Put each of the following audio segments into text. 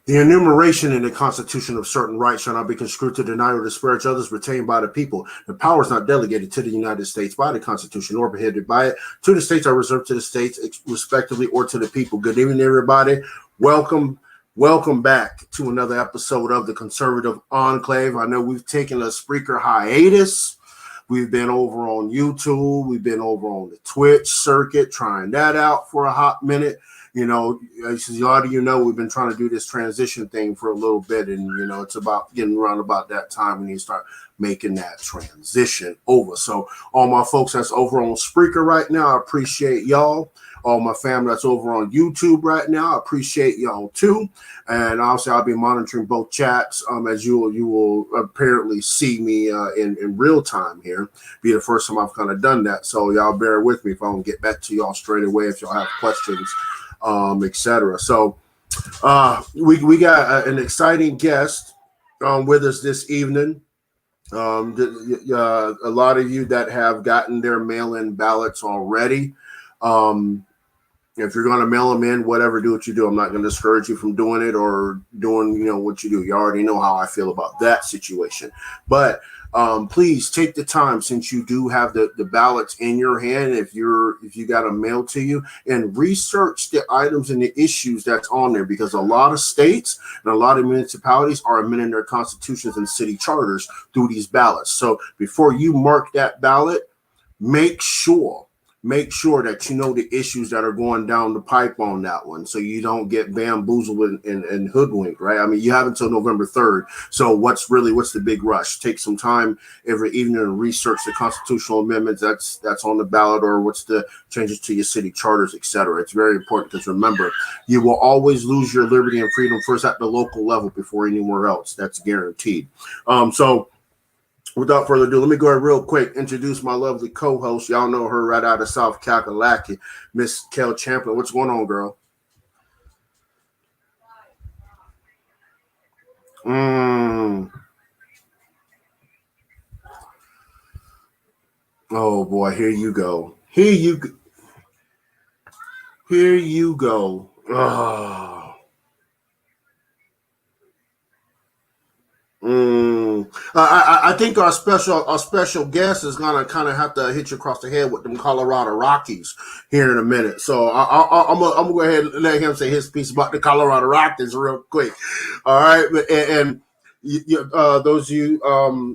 The enumeration in the Constitution of certain rights shall not be construed to deny or disparage others retained by the people. The power is not delegated to the United States by the Constitution or prohibited by it. To the states are reserved to the states, respectively, or to the people. Good evening, everybody. Welcome back to another episode of the Conservative Enclave. I know we've taken a Spreaker hiatus. We've been over on YouTube. We've been over on the Twitch circuit, trying that out for a hot minute. You know, as a lot of you know, we've been trying to do this transition thing for a little bit, and you know, it's about getting around about that time when you start making that transition over. So, all my folks that's over on Spreaker right now, I appreciate y'all. All my family that's over on YouTube right now, I appreciate y'all too. And obviously, I'll be monitoring both chats. As you will apparently see me in real time here. Be the first time I've kind of done that, so y'all bear with me if I don't get back to y'all straight away if y'all have questions. Etc. So we got an exciting guest with us this evening. A lot of you that have gotten their mail-in ballots already. If you're going to mail them in, whatever, do what you do. I'm not going to discourage you from doing it or doing, what you do. You already know how I feel about that situation. But please take the time, since you do have the ballots in your hand, if you got a mail to you, and research the items and the issues that's on there, because a lot of states and a lot of municipalities are amending their constitutions and city charters through these ballots. So before you mark that ballot, make sure that you know the issues that are going down the pipe on that one, so you don't get bamboozled and hoodwinked, right? I mean, you have until November 3rd. So what's the big rush? Take some time every evening and research the constitutional amendments that's on the ballot, or what's the changes to your city charters, etc. It's very important, because remember, you will always lose your liberty and freedom first at the local level before anywhere else. That's guaranteed. So without further ado, let me go ahead real quick, introduce my lovely co-host. Y'all know her right out of South Kakalaki, Miss Kel Champlin. What's going on, girl? Oh, boy, here you go. Here you go. Oh. I think our special guest is gonna kind of have to hit you across the head with them Colorado Rockies here in a minute. So I'm gonna go ahead and let him say his piece about the Colorado Rockies real quick. All right, and those of you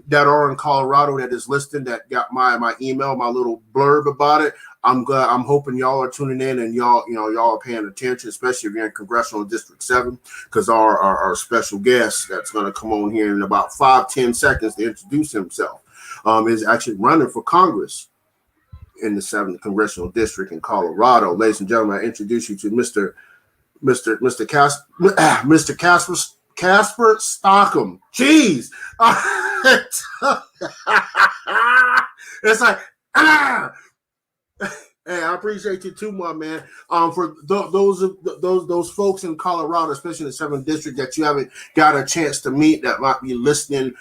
that are in Colorado that is listening, that got my email, my little blurb about it. I'm hoping y'all are tuning in, and y'all are paying attention, especially if you're in Congressional District 7, because our special guest that's going to come on here in about 5-10 seconds to introduce himself is actually running for Congress in the 7th Congressional District in Colorado. Ladies and gentlemen, I introduce you to Mr. Casper Stockham. Jeez. It's like, Hey, I appreciate you too, my man. For those folks in Colorado, especially in the 7th District, that you haven't got a chance to meet, that might be listening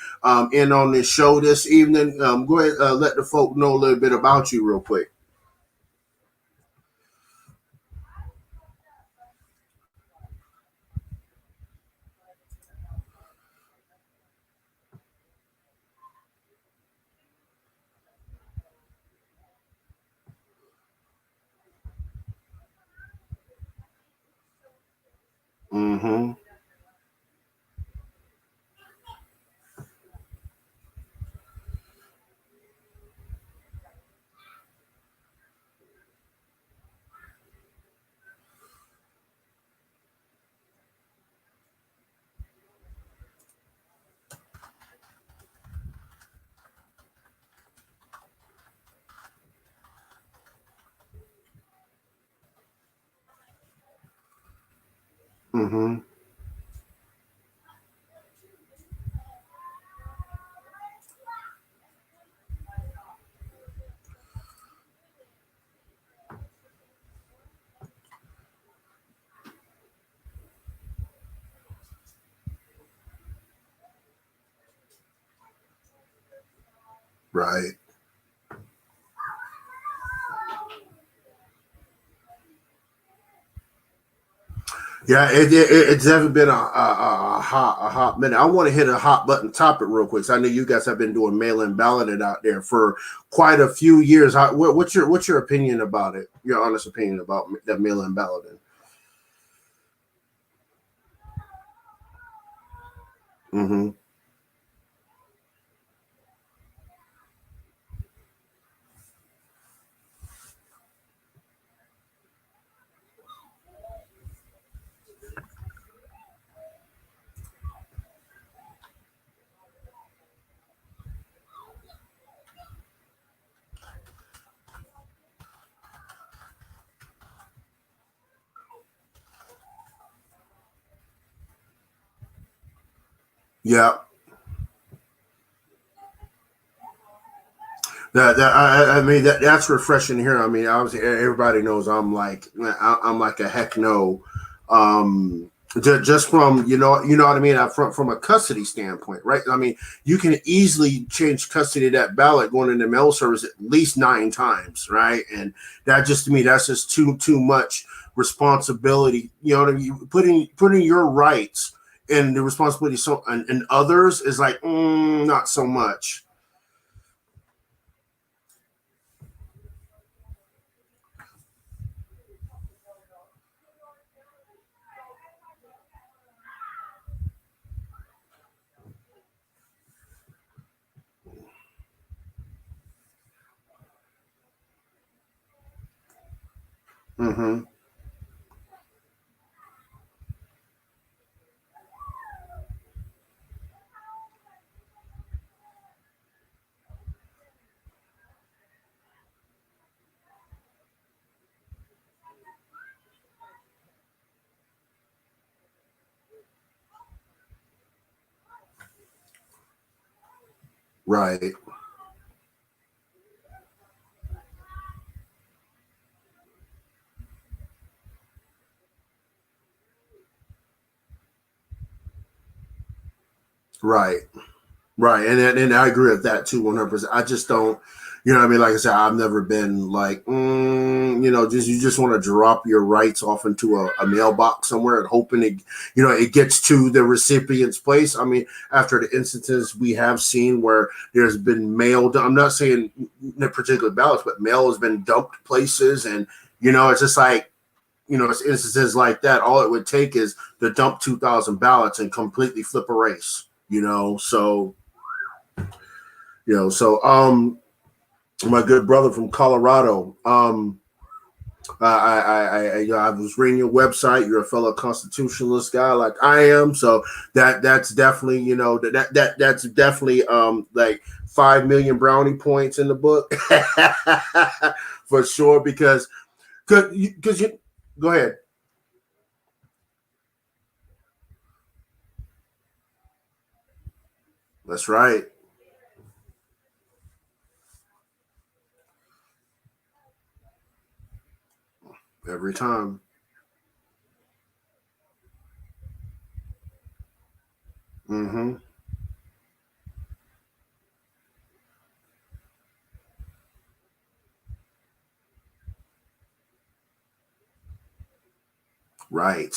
in on this show this evening, go ahead, let the folk know a little bit about you real quick. Mm-hmm. Mm-hmm. Right. Yeah, it's definitely been a hot minute. I want to hit a hot button topic real quick. So I know you guys have been doing mail-in balloting out there for quite a few years. What's your opinion about it? Your honest opinion about that mail-in balloting? Mm-hmm. Yeah, I mean that's refreshing here. I mean, obviously everybody knows I'm like a heck no. Just from you know what I mean. From a custody standpoint, right? I mean, you can easily change custody of that ballot going into mail service at least 9 times, right? And that just to me, that's just too much responsibility. You know what I mean? Putting your rights and the responsibility and others is like not so much. Mm-hmm. Right. Right. Right, and I agree with that too, 100%. I just don't, you know what I mean? Like I said, I've never been like, just you just want to drop your rights off into a mailbox somewhere and hoping it gets to the recipient's place. I mean, after the instances we have seen where there's been mail, I'm not saying in particular ballots, but mail has been dumped places, and it's just like, it's instances like that. All it would take is to dump 2,000 ballots and completely flip a race. So my good brother from Colorado. I was reading your website. You're a fellow constitutionalist guy like I am, so that's definitely that's definitely like 5 million brownie points in the book for sure. Because you go ahead. That's right. Every time. Mm-hmm. Right.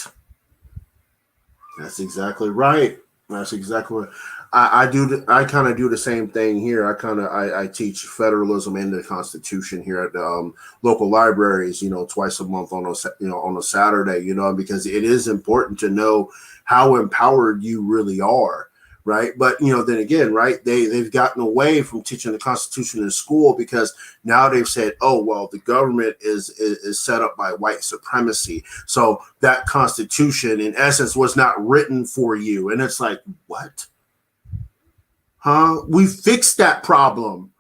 That's exactly right. That's exactly what I do. I kind of do the same thing here. I teach federalism and the Constitution here at the local libraries. Twice a month on on a Saturday. Because it is important to know how empowered you really are. Right, but then again, right? They've gotten away from teaching the Constitution in school because now they've said, oh well, the government is set up by white supremacy, so that Constitution, in essence, was not written for you. And it's like, what? Huh? We fixed that problem.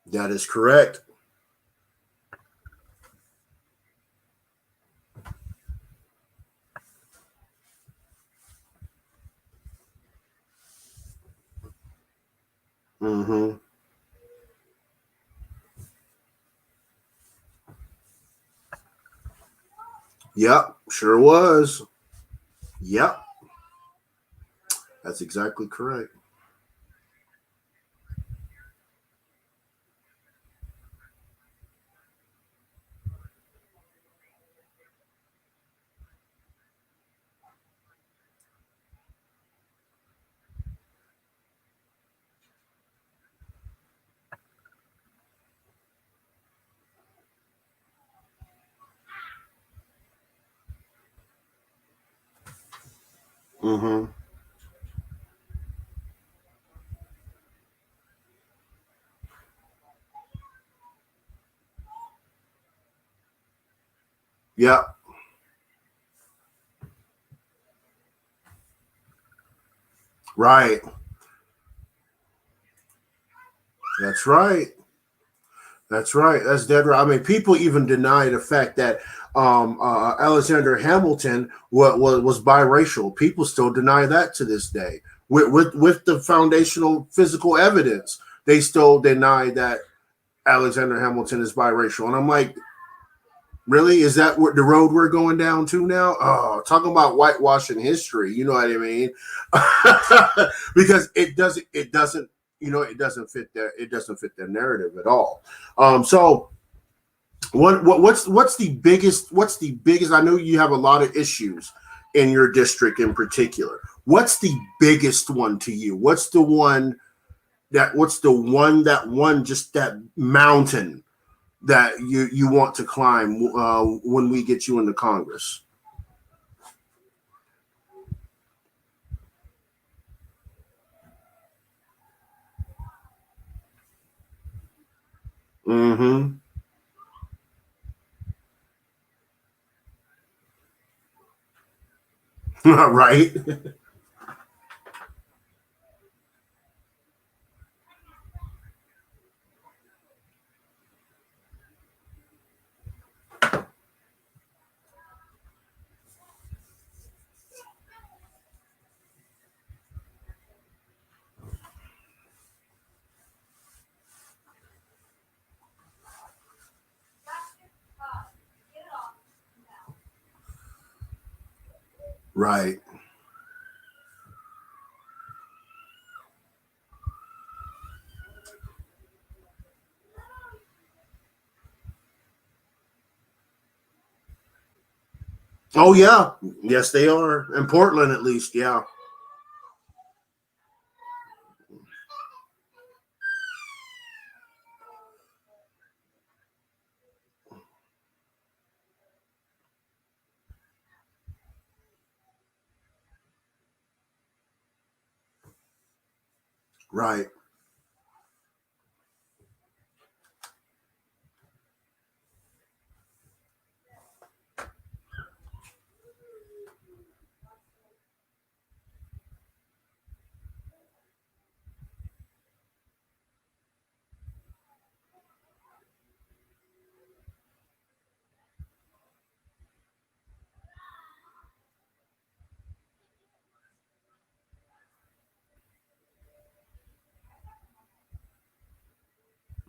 That is correct. Mm-hmm. Yep, sure was. Yep, that's exactly correct. Mm-hmm. Yeah. Right. That's right. That's right. That's dead right. I mean, people even deny the fact that Alexander Hamilton was biracial. People still deny that to this day. With the foundational physical evidence, they still deny that Alexander Hamilton is biracial. And I'm like, really? Is that what the road we're going down to now? Oh, talking about whitewashing history. You know what I mean? Because it doesn't, it doesn't fit their narrative at all. So what's the biggest? I know you have a lot of issues in your district in particular. What's the biggest one to you? What's the one that one just that mountain that you want to climb when we get you into Congress? Mm-hmm. Right. Right. Oh yeah. Yes, they are in Portland at least. Yeah. Right.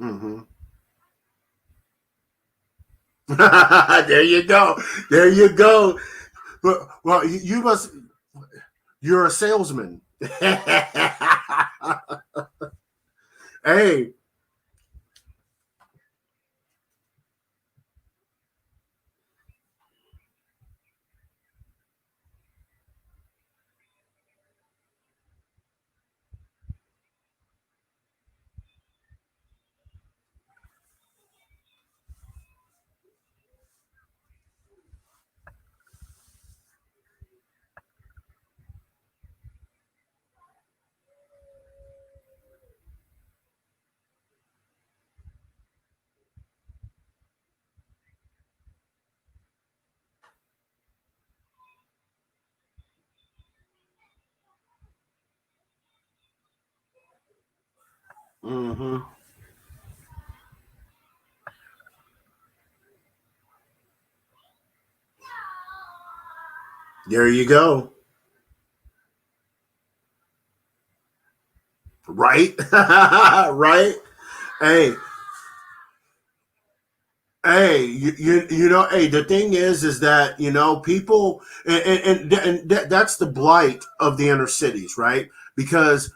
Mm-hmm. There you go. There you go. Well, you must. You're a salesman. Hey. Mm-hmm. There you go. Right. Right. Hey. Hey, hey, the thing is that, people, that's the blight of the inner cities, right? Because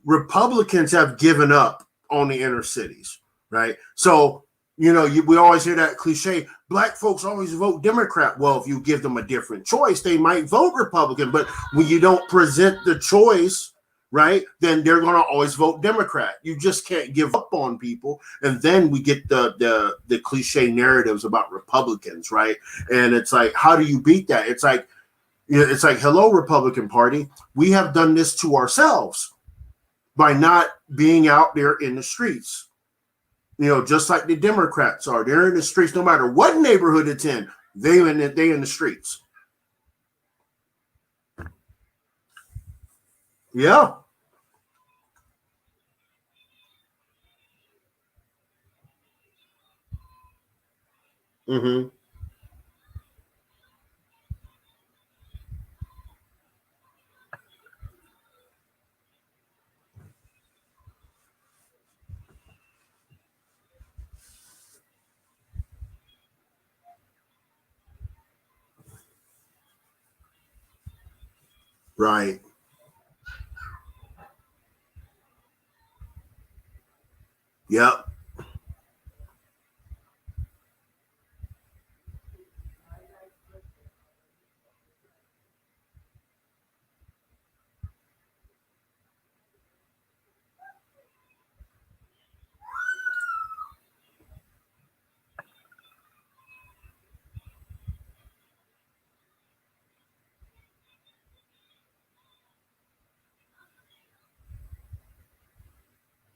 Republicans have given up on the inner cities, right? So, we always hear that cliche, black folks always vote Democrat. Well, if you give them a different choice, they might vote Republican. But when you don't present the choice, right, then they're going to always vote Democrat. You just can't give up on people. And then we get the cliche narratives about Republicans, right? And it's like, how do you beat that? It's like, It's like, hello, Republican Party. We have done this to ourselves by not being out there in the streets. Just like the Democrats are. They're in the streets no matter what neighborhood it's in. They in the streets. Yeah. Mm-hmm. Right. Yep.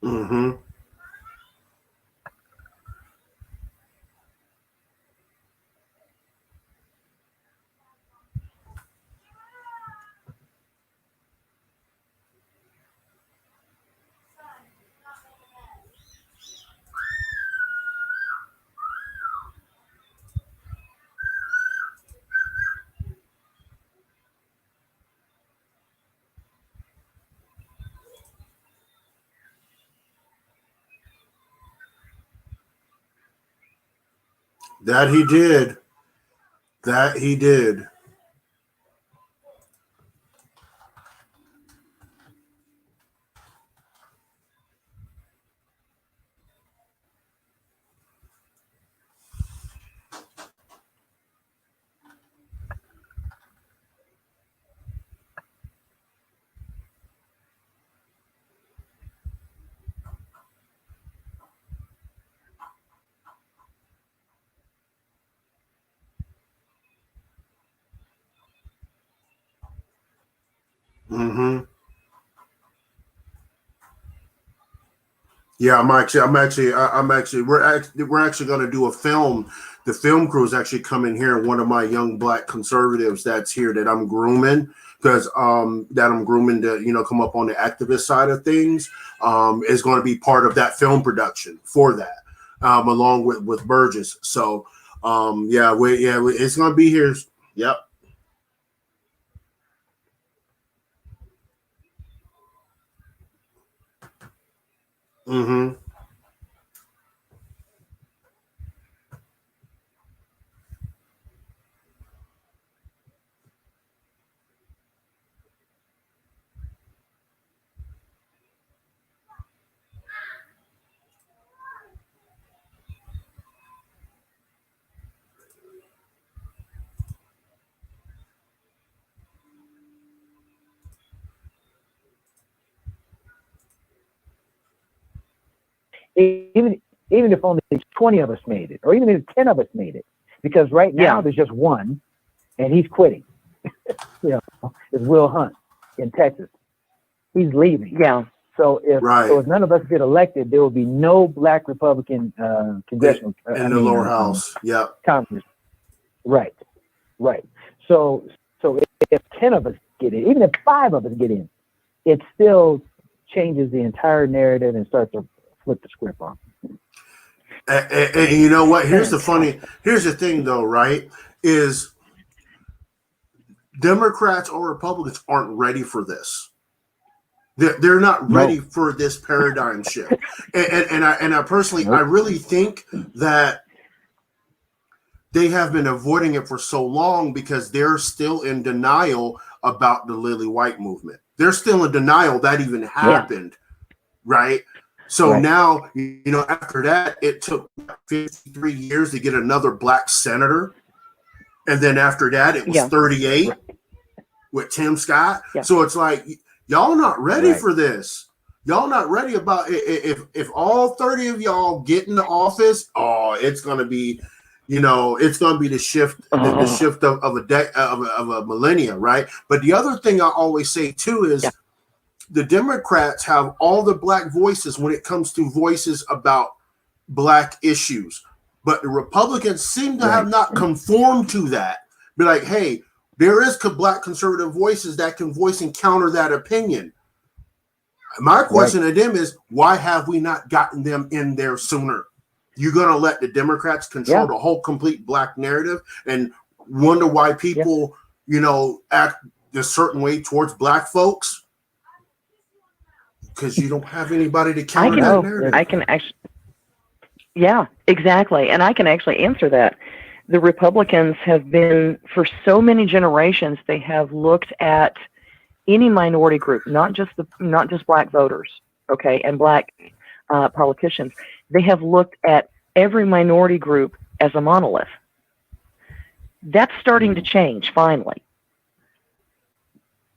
Mm-hmm. That he did. That he did. Mm-hmm. Yeah, we're actually going to do a film. The film crew is actually coming here. One of my young black conservatives that's here that I'm grooming to come up on the activist side of things is going to be part of that film production for that along with Burgess. So it's going to be here. Yep. Mm-hmm. Even if only 20 of us made it, or even if 10 of us made it, because right now there's just one, and he's quitting. It's Will Hunt in Texas. He's leaving. Yeah. So if none of us get elected, there will be no black Republican congressional in the lower house. Yeah. Congress. Right. So if 10 of us get in, even if 5 of us get in, it still changes the entire narrative and starts to flip the script on. And you know what? Here's the thing though, right? Is Democrats or Republicans aren't ready for this. They're not ready for this paradigm shift. And I personally, I really think that they have been avoiding it for so long because they're still in denial about the Lily White movement. They're still in denial that even happened, right? So now, after that, it took 53 years to get another black senator. And then after that, it was 38 with Tim Scott. Yeah. So it's like, y'all not ready for this. Y'all not ready about if all 30 of y'all get in the office, it's going to be You know, it's going to be the shift, the shift of a millennia, right? But the other thing I always say too is the Democrats have all the black voices when it comes to voices about black issues, but the Republicans seem to have not conformed to that. Be like, hey, there is black conservative voices that can voice and counter that opinion. My question to them is, why have we not gotten them in there sooner? You're going to let the Democrats control the whole complete black narrative and wonder why people, you know, act a certain way towards black folks? Because you don't have anybody to counter that narrative. I can actually, exactly. And I can actually answer that. The Republicans have been, for so many generations, they have looked at any minority group, not just black voters, and black politicians. They have looked at every minority group as a monolith. That's starting to change finally.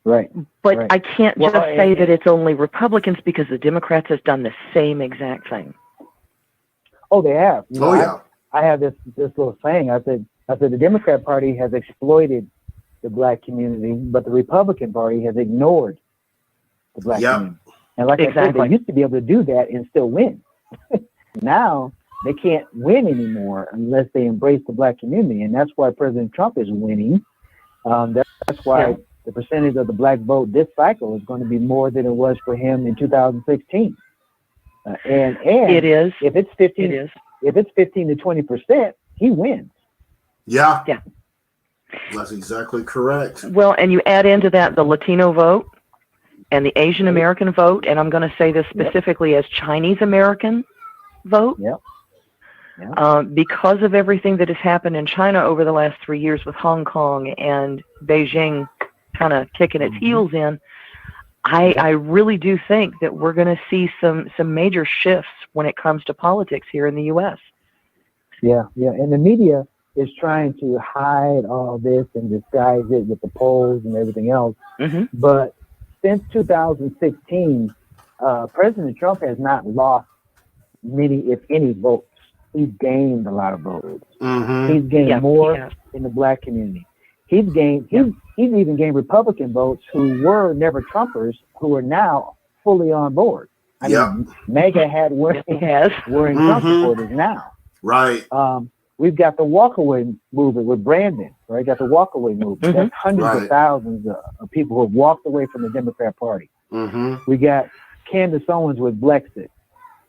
Right. But I can't just say that it's only Republicans, because the Democrats has done the same exact thing. Oh, they have. You know, I have this little saying. I said the Democrat Party has exploited the black community, but the Republican Party has ignored the black community. And like I said, they used to be able to do that and still win. Now they can't win anymore unless they embrace the black community, and that's why President Trump is winning. That's why the percentage of the black vote this cycle is going to be more than it was for him in 2016. And it is. If it's 15 to 20%, he wins. Yeah. That's exactly correct. Well, and you add into that the Latino vote and the Asian American vote, and I'm going to say this specifically as Chinese American vote. Because of everything that has happened in China over the last 3 years with Hong Kong and Beijing kind of kicking its heels in, I really do think that we're going to see some major shifts when it comes to politics here in the U.S. Yeah, and the media is trying to hide all this and disguise it with the polls and everything else. But since 2016, President Trump has not lost many, if any, votes. He's gained a lot of votes. He's gained more in the black community. He's even gained Republican votes who were never Trumpers, who are now fully on board. I mean, MAGA had wearing Trump supporters now. Right. We've got the walkaway movement with Brandon, right? Got the walkaway movement. That's hundreds of thousands of people who have walked away from the Democrat Party. We got Candace Owens with Blexit,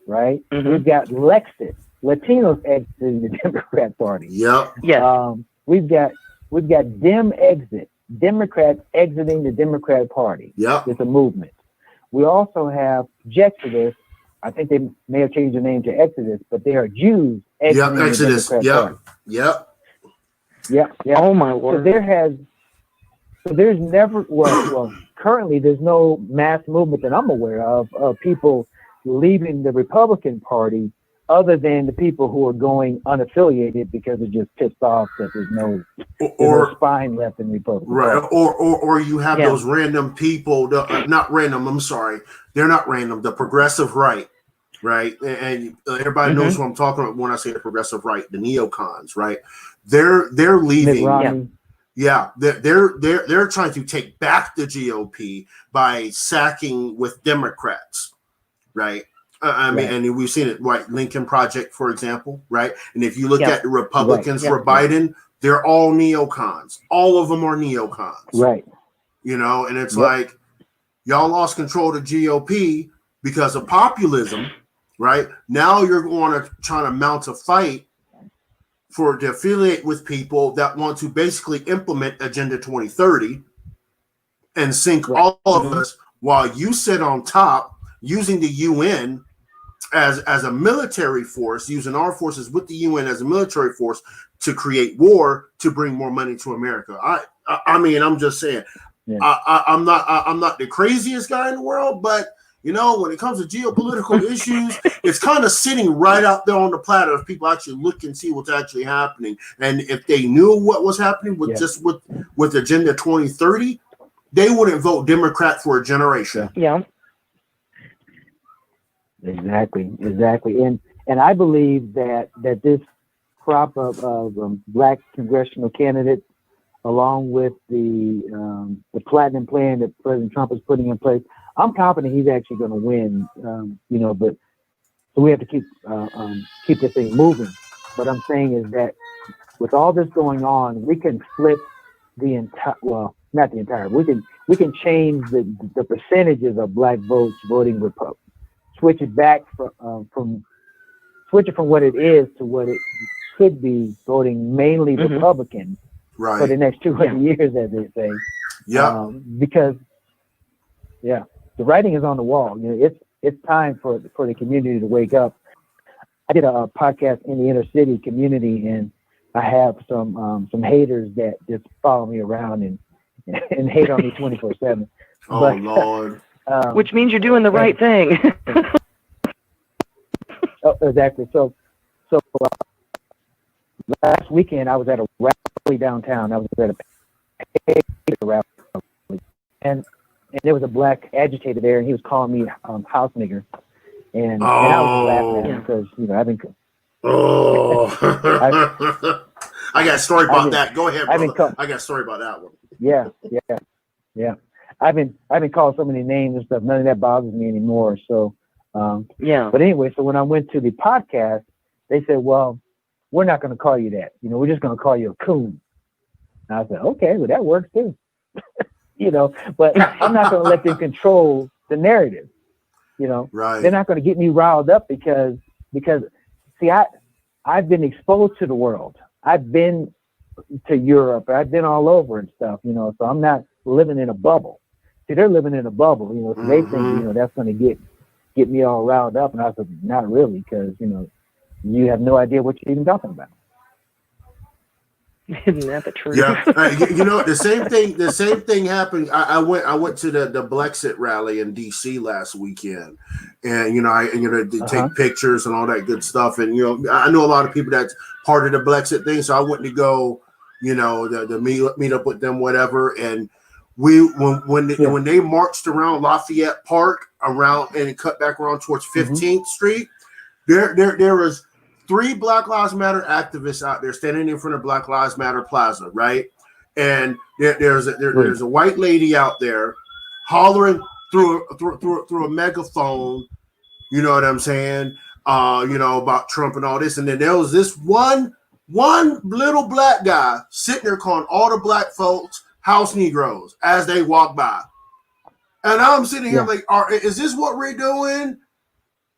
right? We've got Lexit, Latinos exiting the Democrat Party. We've got Dem exit, Democrats exiting the Democrat Party. It's a movement. We also have Jexodus. I think they may have changed their name to Exodus, but they are Jews exiting the Democrat Party. Oh my Lord. So there's never currently there's no mass movement that I'm aware of people leaving the Republican Party, other than the people who are going unaffiliated because they're just pissed off that there's no spine left in the Republican Party. Or you have those random people, not random, I'm sorry, they're not random, the progressive right, and everybody knows who I'm talking about when I say the progressive right, the neocons, right? They're leaving. They're trying to take back the GOP by sacking with Democrats, right? I mean, and we've seen it, right? Lincoln Project, for example, right? And if you look at the Republicans for Biden, they're all neocons. All of them are neocons, right? You know, and it's like y'all lost control of the GOP because of populism, right? Now you're going to try to mount a fight to affiliate with people that want to basically implement Agenda 2030 and sink all of us while you sit on top using the UN as a military force, using our forces with the UN as a military force to create war to bring more money to America. I mean, I'm just saying, I'm not the craziest guy in the world, but you know, when it comes to geopolitical issues, it's kind of sitting right out there on the platter if people actually look and see what's actually happening. And if they knew what was happening with with Agenda 2030, they wouldn't vote Democrat for a generation. Exactly. And I believe that this crop of black congressional candidates, along with the platinum plan that President Trump is putting in place, I'm confident he's actually going to win. But so we have to keep this thing moving. What I'm saying is that with all this going on, we can flip the entire, well, not the entire, we can change the percentages of black votes voting Republican, switch it back from what it is to what it could be, voting mainly Republican for the next 200 years, as they say. Yeah. Because the writing is on the wall. It's time for the community to wake up. I did a podcast in the inner city community, and I have some haters that just follow me around and hate on me 24/7. Oh, Lord. Which means you're doing the right thing. Exactly. So last weekend I was at a rally downtown. I was at a rally, and there was a black agitator there, and he was calling me house nigger, and I was just laughing at him because I've been. I got a story about that. Go ahead, brother. I got a story about that one. Yeah. I've been called so many names and stuff. None of that bothers me anymore. So, But anyway, so when I went to the podcast, they said, "Well, we're not going to call you that. We're just going to call you a coon." And I said, "Okay, well that works too." But I'm not going to let them control the narrative. Right. They're not going to get me riled up because see, I've been exposed to the world. I've been to Europe. I've been all over and stuff, so I'm not living in a bubble. See, they're living in a bubble, so they think, that's going to get me all riled up. And I said, not really, because, you have no idea what you're even talking about. Isn't that the truth? Yeah, the same thing happened. I went to the Blexit rally in DC last weekend, and I take pictures and all that good stuff. And I know a lot of people that's part of the Blexit thing, so I went to go, to meet up with them, whatever. And when they marched around Lafayette Park around and cut back around towards 15th Street, there was 3 Black Lives Matter activists out there standing in front of Black Lives Matter Plaza, right? And there's a white lady out there hollering through a megaphone, you know what I'm saying? About Trump and all this. And then there was this one little black guy sitting there calling all the black folks house Negroes as they walk by. And I'm sitting here like, is this what we're doing?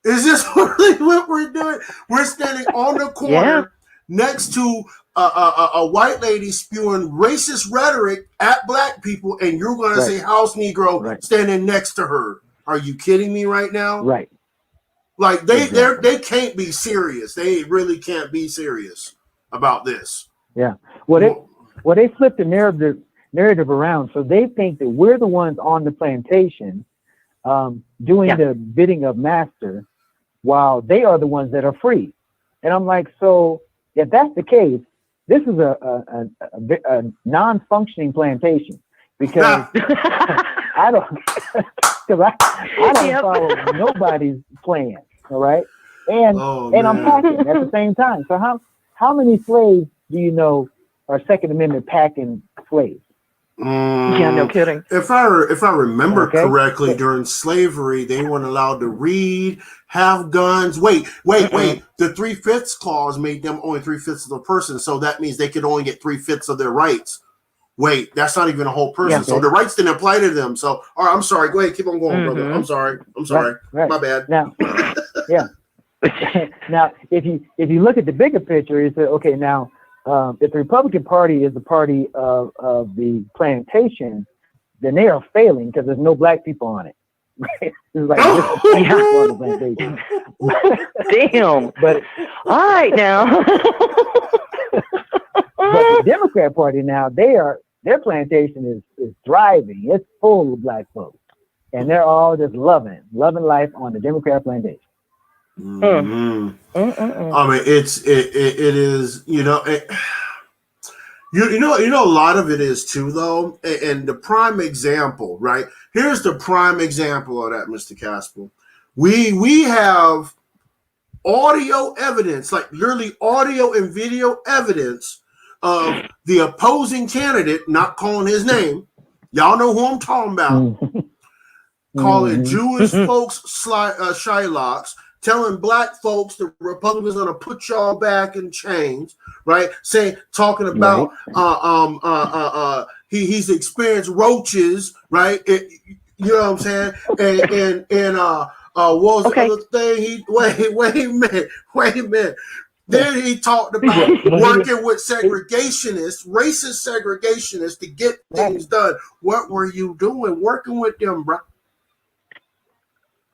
Is this really what we're doing? We're standing on the corner next to a white lady spewing racist rhetoric at black people, and you're going to say house Negro standing next to her. Are you kidding me right now? Right. Like they can't be serious. They really can't be serious about this. Yeah. Well, they flipped the narrative around, so they think that we're the ones on the plantation doing the bidding of master, while they are the ones that are free. And I'm like, so if that's the case, this is a non-functioning plantation, because I don't follow nobody's plan. All right. And I'm packing at the same time. So how many slaves do you know are Second Amendment packing slaves? Yeah, no kidding. If I remember correctly, during slavery, they weren't allowed to read, have guns. Wait. The 3/5 clause made them only 3/5 of the person, so that means they could only get 3/5 of their rights. Wait, that's not even a whole person. So the rights didn't apply to them. So, all right, I'm sorry. Go ahead, keep on going, brother. I'm sorry. Right. My bad. Now, now, if you look at the bigger picture, you say, okay, now. If the Republican Party is the party of the plantation, then they are failing because there's no black people on it. Right? It's like on the plantation. Damn. But all right now. But the Democrat Party now, their plantation is thriving. It's full of black folks, and they're all just loving life on the Democrat plantation. Mm-hmm. I mean, it is, a lot of it is too, though. And the prime example, right? Here's the prime example of that, Mr. Casper. We have audio evidence, like literally audio and video evidence of the opposing candidate, not calling his name. Y'all know who I'm talking about. Calling Jewish folks Shylocks, telling black folks the Republicans are gonna put y'all back in chains, right? Talking about he's experienced roaches, right? You know what I'm saying? And what was the other thing? Wait a minute. Then he talked about working with segregationists, racist segregationists to get things done. What were you doing working with them, bro?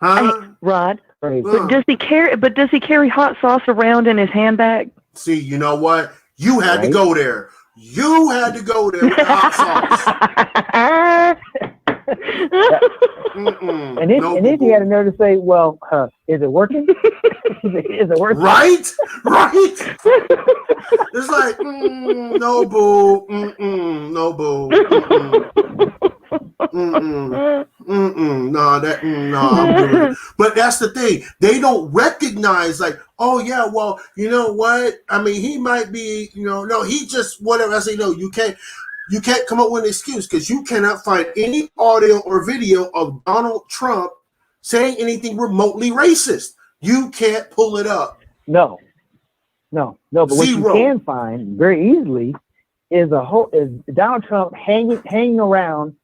Huh? Rod, but does he carry hot sauce around in his handbag? See, you know what? You had to go there. You had to go there with the hot sauce. And then he had a nerve to say, "Well, is it working? Is it working?" Right. It's like, no, boo. No, boo. No, I'm doing it. But that's the thing. They don't recognize, like, oh yeah, well, you know what? I mean, he might be, no, he just whatever. I say, no, you can't come up with an excuse because you cannot find any audio or video of Donald Trump saying anything remotely racist. You can't pull it up. No. But what you can find very easily is Donald Trump hanging around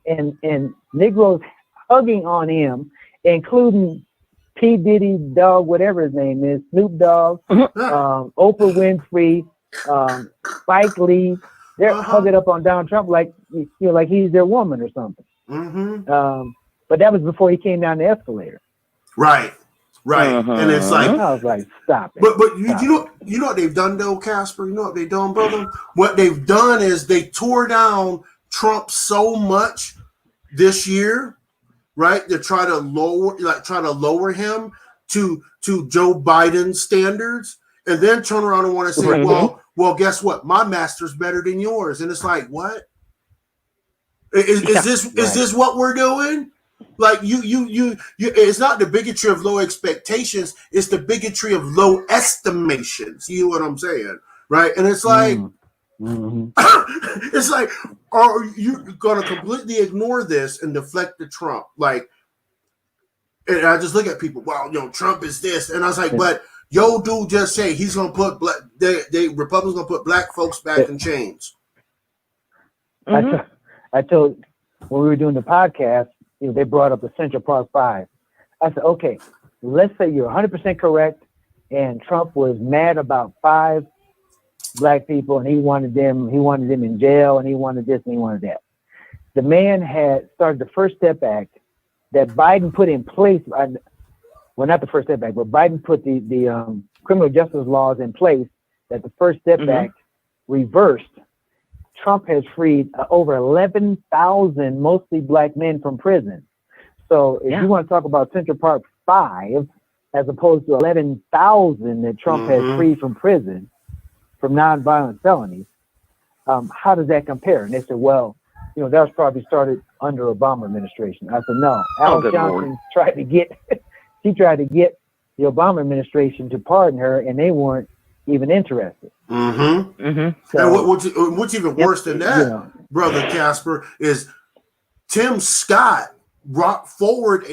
and Negroes hugging on him, including P. Diddy Dog, whatever his name is, Snoop Dogg, Oprah Winfrey, Spike Lee. They're hugging up on Donald Trump like he's their woman or something. But that was before he came down the escalator. Right. And it's like, I was like, stop it. But you know what they've done though, Casper? You know what they've done, brother? What they've done is they tore down Trump so much this year, right? To try to lower him to Joe Biden's standards, and then turn around and want to say, well, guess what? My master's better than yours, and it's like, what? Is this what we're doing? Like you it's not the bigotry of low expectations, it's the bigotry of low estimations. You know what I'm saying? Right? And it's like it's like, are you gonna completely ignore this and deflect to Trump? Like, and I just look at people, well, Trump is this, and I was like, but dude just say he's gonna put Republicans gonna put black folks back in chains. I told when we were doing the podcast, they brought up the Central Park 5. I said, okay, let's say you're 100% correct, and Trump was mad about 5 black people, and he wanted them in jail, and he wanted this and he wanted that. The man had started the First Step Act that Biden put in place. Well, not the First Step Act, but Biden put the criminal justice laws in place that the First Step Act reversed. Trump has freed over 11,000 mostly black men from prison. So if you want to talk about Central Park 5 as opposed to 11,000 that Trump has freed from prison from nonviolent felonies, how does that compare? And they said, well, that was probably started under Obama administration. I said, no. Alice Johnson tried to get the Obama administration to pardon her, and they weren't even interested. So, and what's even worse than that, brother Casper, is Tim Scott brought forward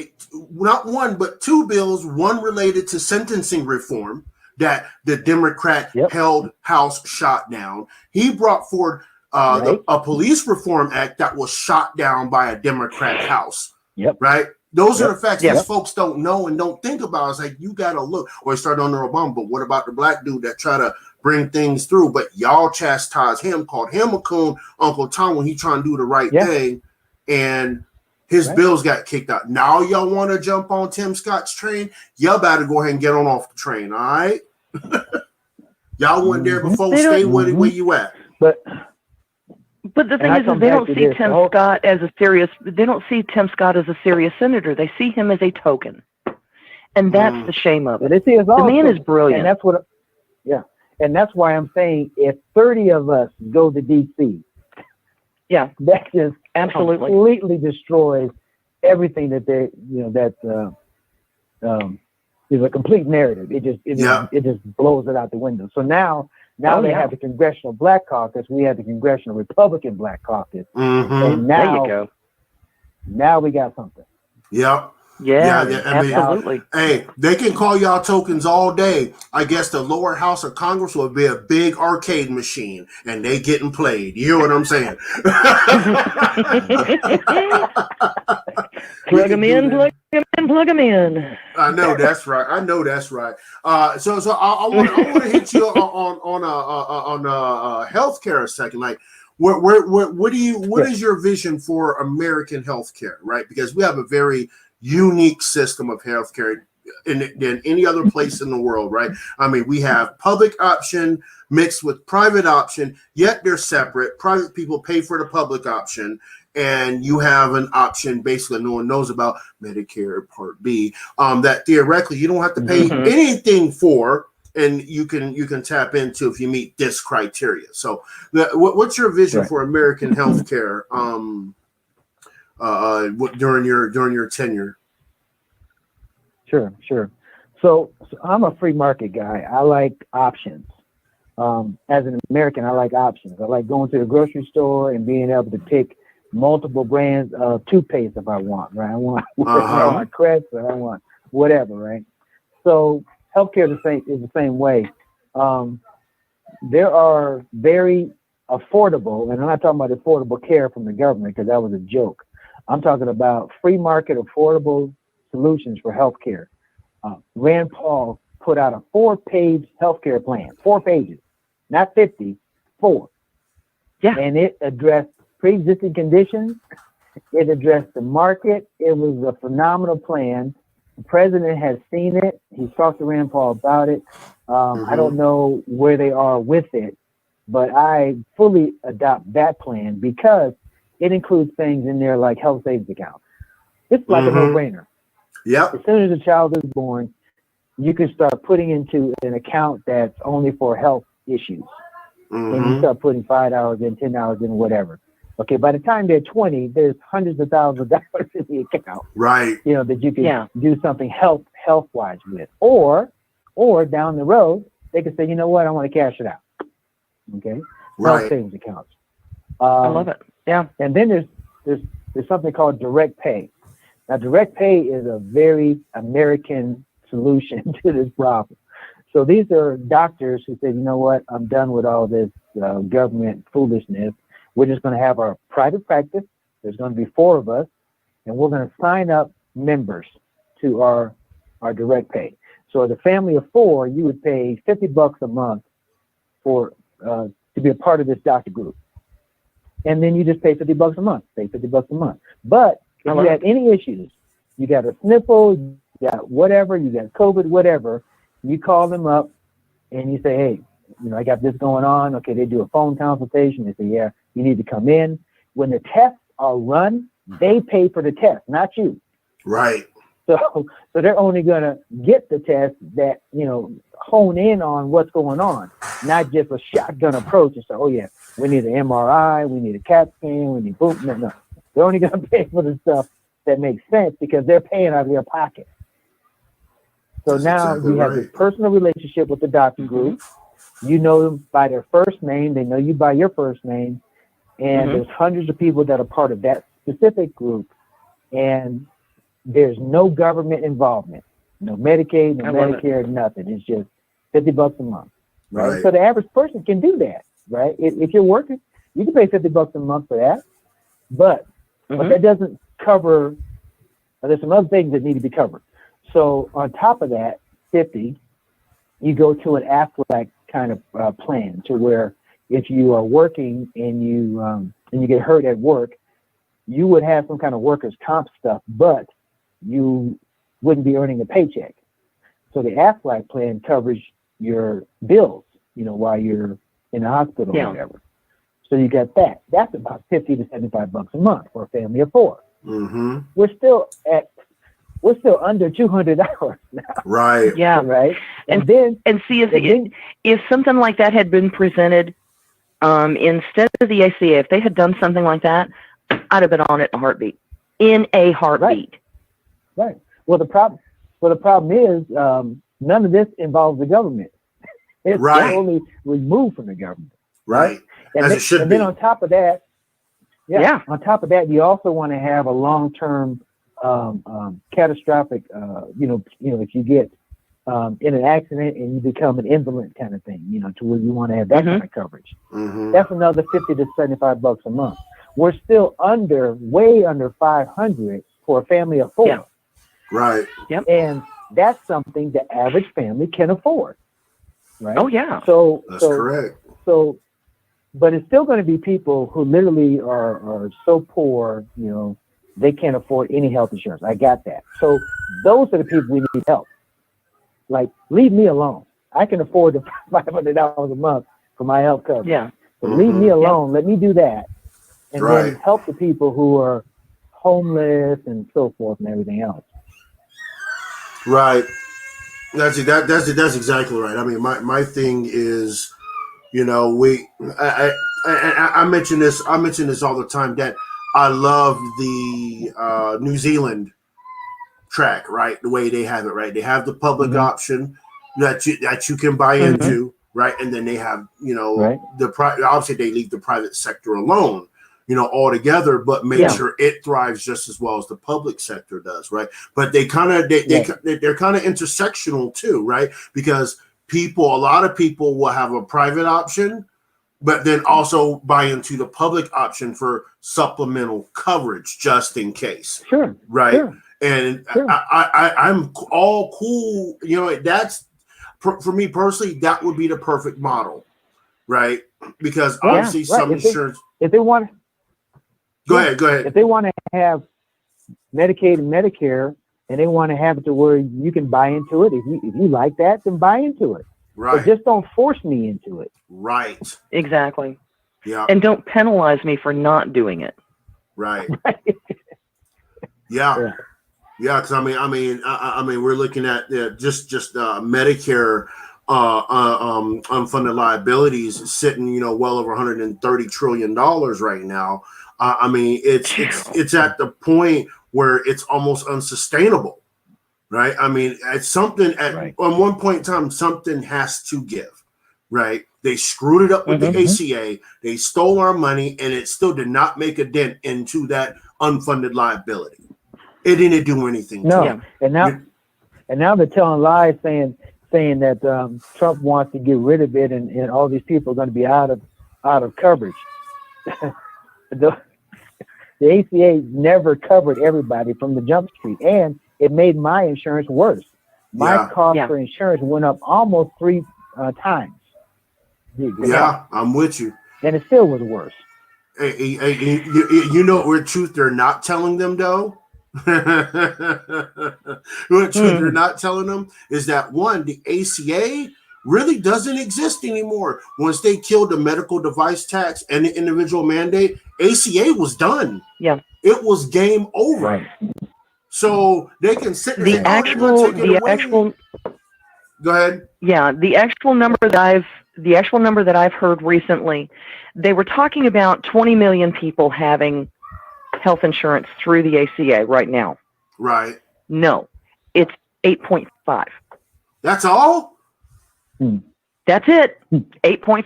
not one but 2 bills, one related to sentencing reform that the Democrat held House shot down. He brought forward a police reform act that was shot down by a Democrat House. Right? Those are the facts these folks don't know and don't think about. It's like, you got to look. Or he started under Obama, but what about the black dude that try to bring things through? But y'all chastise him, called him a coon, Uncle Tom, when he trying to do the right thing, and his bills got kicked out. Now y'all want to jump on Tim Scott's train? Y'all better go ahead and get on off the train, all right? Y'all went there before, stay where you at. But the thing is they don't see Tim Scott as a serious. They don't see Tim Scott as a serious senator. They see him as a token, and that's the shame of it. They see us the man is brilliant, and that's what. And that's why I'm saying if 30 of us go to DC, that just completely destroys everything that they, a complete narrative. It just blows it out the window. So now they have the Congressional Black Caucus. We have the Congressional Republican Black Caucus. And there you go. Now we got something. Yep. Yeah, I mean, absolutely. Hey, they can call y'all tokens all day. I guess the lower house of Congress will be a big arcade machine, and they getting played. You know what I'm saying? Plug them in. I know that's right. So I want to hit you on healthcare a second. Like, what is your vision for American healthcare, right? Because we have a very unique system of healthcare than any other place in the world, right? I mean, we have public option mixed with private option, yet they're separate. Private people pay for the public option, and you have an option basically no one knows about, Medicare Part B, that theoretically you don't have to pay anything for, and you can tap into if you meet this criteria. So what's your vision for American healthcare during your tenure? Sure. So I'm a free market guy. I like options. As an American, I like options. I like going to the grocery store and being able to pick multiple brands of toothpaste if I want, right? I want Crest, or I want whatever, right? So healthcare is the same way. There are very affordable, and I'm not talking about affordable care from the government because that was a joke. I'm talking about free market affordable solutions for healthcare. Rand Paul put out a 4-page healthcare plan, 4 pages, not 50, 4. Yeah. And it addressed pre-existing conditions. It addressed the market. It was a phenomenal plan. The president has seen it. He's talked to Rand Paul about it. I don't know where they are with it, but I fully adopt that plan because it includes things in there like health savings accounts. It's like a no-brainer. Yep. As soon as a child is born, you can start putting into an account that's only for health issues. And you start putting $5 in, $10 in, whatever. Okay, by the time they're 20, there's hundreds of thousands of dollars in the account. Right. You know, that you can do something health-wise with. Or down the road, they can say, you know what, I want to cash it out. Okay? Right. Health savings accounts. I love it. Yeah. And then there's something called direct pay. Now, direct pay is a very American solution to this problem. So these are doctors who said, you know what, I'm done with all this government foolishness. We're just going to have our private practice. There's going to be 4 of us, and we're going to sign up members to our direct pay. So as a family of 4, you would pay $50 a month for to be a part of this doctor group. And then you just pay $50 a month, But if you have any issues, you got a sniffle, you got whatever, you got COVID, whatever, you call them up and you say, hey, you know, I got this going on. Okay, they do a phone consultation. They say, yeah, you need to come in. When the tests are run, they pay for the test, not you. Right. So they're only going to get the test that, you know, hone in on what's going on, not just a shotgun approach and say, oh, yeah, we need an MRI, we need a CAT scan, we need boom. No. They're only going to pay for the stuff that makes sense because they're paying out of their pocket. So That's now exactly you have this personal relationship with the doctor group. You know them by their first name. They know you by your first name. And there's hundreds of people that are part of that specific group. And there's no government involvement. No Medicaid, no Medicare, nothing. It's just $50 a month. Right? So the average person can do that. Right? If you're working, you can pay $50 a month for that. But that doesn't cover, there's some other things that need to be covered. So on top of that, 50, you go to an Aflac kind of plan to where if you are working and you get hurt at work, you would have some kind of workers' comp stuff, but you wouldn't be earning a paycheck. So the Aflac plan covers your bills, you know, while you're in the hospital or whatever. So you got that. That's about $50 to $75 a month for a family of 4. We're still under $200 now. Right. Yeah. Right. And see if something like that had been presented instead of the ACA, if they had done something like that, I'd have been on it in a heartbeat. Right. Well, the problem the problem is, none of this involves the government. It's totally removed from the government. Right. And As then, it should and be. then on top of that, on top of that, you also want to have a long-term catastrophic, if you get in an accident and you become an invalid kind of thing, to where you want to have that kind of coverage. That's another $50 to $75 a month. We're still way under 500 for a family of 4. Yeah. Right. Yep. And that's something the average family can afford. Right. Oh yeah. That's correct. So, but it's still going to be people who literally are so poor, they can't afford any health insurance. I got that. So those are the people we need help. Like, leave me alone. I can afford the $500 a month for my health coverage. Yeah. But leave me alone. Let me do that. And then help the people who are homeless and so forth and everything else. Right. That's exactly right. I mean, my thing is, I mention this all the time, that I love the New Zealand track, right? The way they have it, right? They have the public option that you can buy into, right? And then they have, obviously they leave the private sector alone, altogether, but make sure it thrives just as well as the public sector does, right? But they're kind of intersectional too, right? Because a lot of people will have a private option, but then also buy into the public option for supplemental coverage just in case. Sure. Right. Sure. And I'm all cool. That's for me personally, that would be the perfect model. Right. Because obviously some insurance. If they want to. Go ahead. If they want to have Medicaid and Medicare and they want to have it to where you can buy into it, if you like that, then buy into it. Right. But just don't force me into it. Right. Exactly. Yeah. And don't penalize me for not doing it. Right. Yeah. Yeah. Because I mean, we're looking at just Medicare unfunded liabilities sitting, well over $130 trillion right now. I mean, it's at the point where it's almost unsustainable, right? I mean, it's something on one point in time, something has to give, right? They screwed it up with the ACA. They stole our money, and it still did not make a dent into that unfunded liability. It didn't do anything. No, and now they're telling lies, saying that Trump wants to get rid of it, and all these people are going to be out of coverage. The ACA never covered everybody from the jump street, and it made my insurance worse. My cost for insurance went up almost 3 times. I'm with you. And it still was worse. Hey, what truth they're not telling them, though? What truth they're not telling them is that, one, the ACA really doesn't exist anymore. Once they killed the medical device tax and the individual mandate, ACA was done. Yeah. It was game over. Right. So they can sit there the actual Go ahead. Yeah, the actual number that I've heard recently, they were talking about 20 million people having health insurance through the ACA right now. Right. No, it's 8.5. That's all? That's it. 8.5.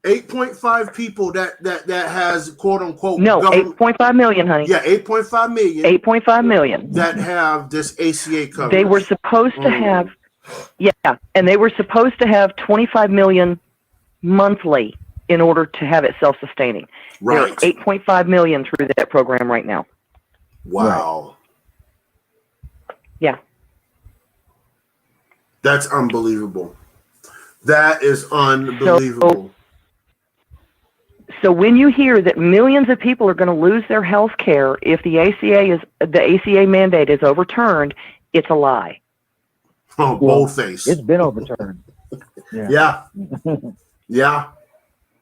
8.5 people that has quote unquote. No, 8.5 million, honey. Yeah, 8.5 million. 8.5 million that have this ACA coverage. They were supposed to have, and they were supposed to have 25 million monthly in order to have it self-sustaining. Right. There are 8.5 million through that program right now. Wow. Right. Yeah. That's unbelievable. That is unbelievable. So when you hear that millions of people are going to lose their health care if the ACA mandate is overturned, it's a lie. Oh, boldface. It's been overturned. Yeah.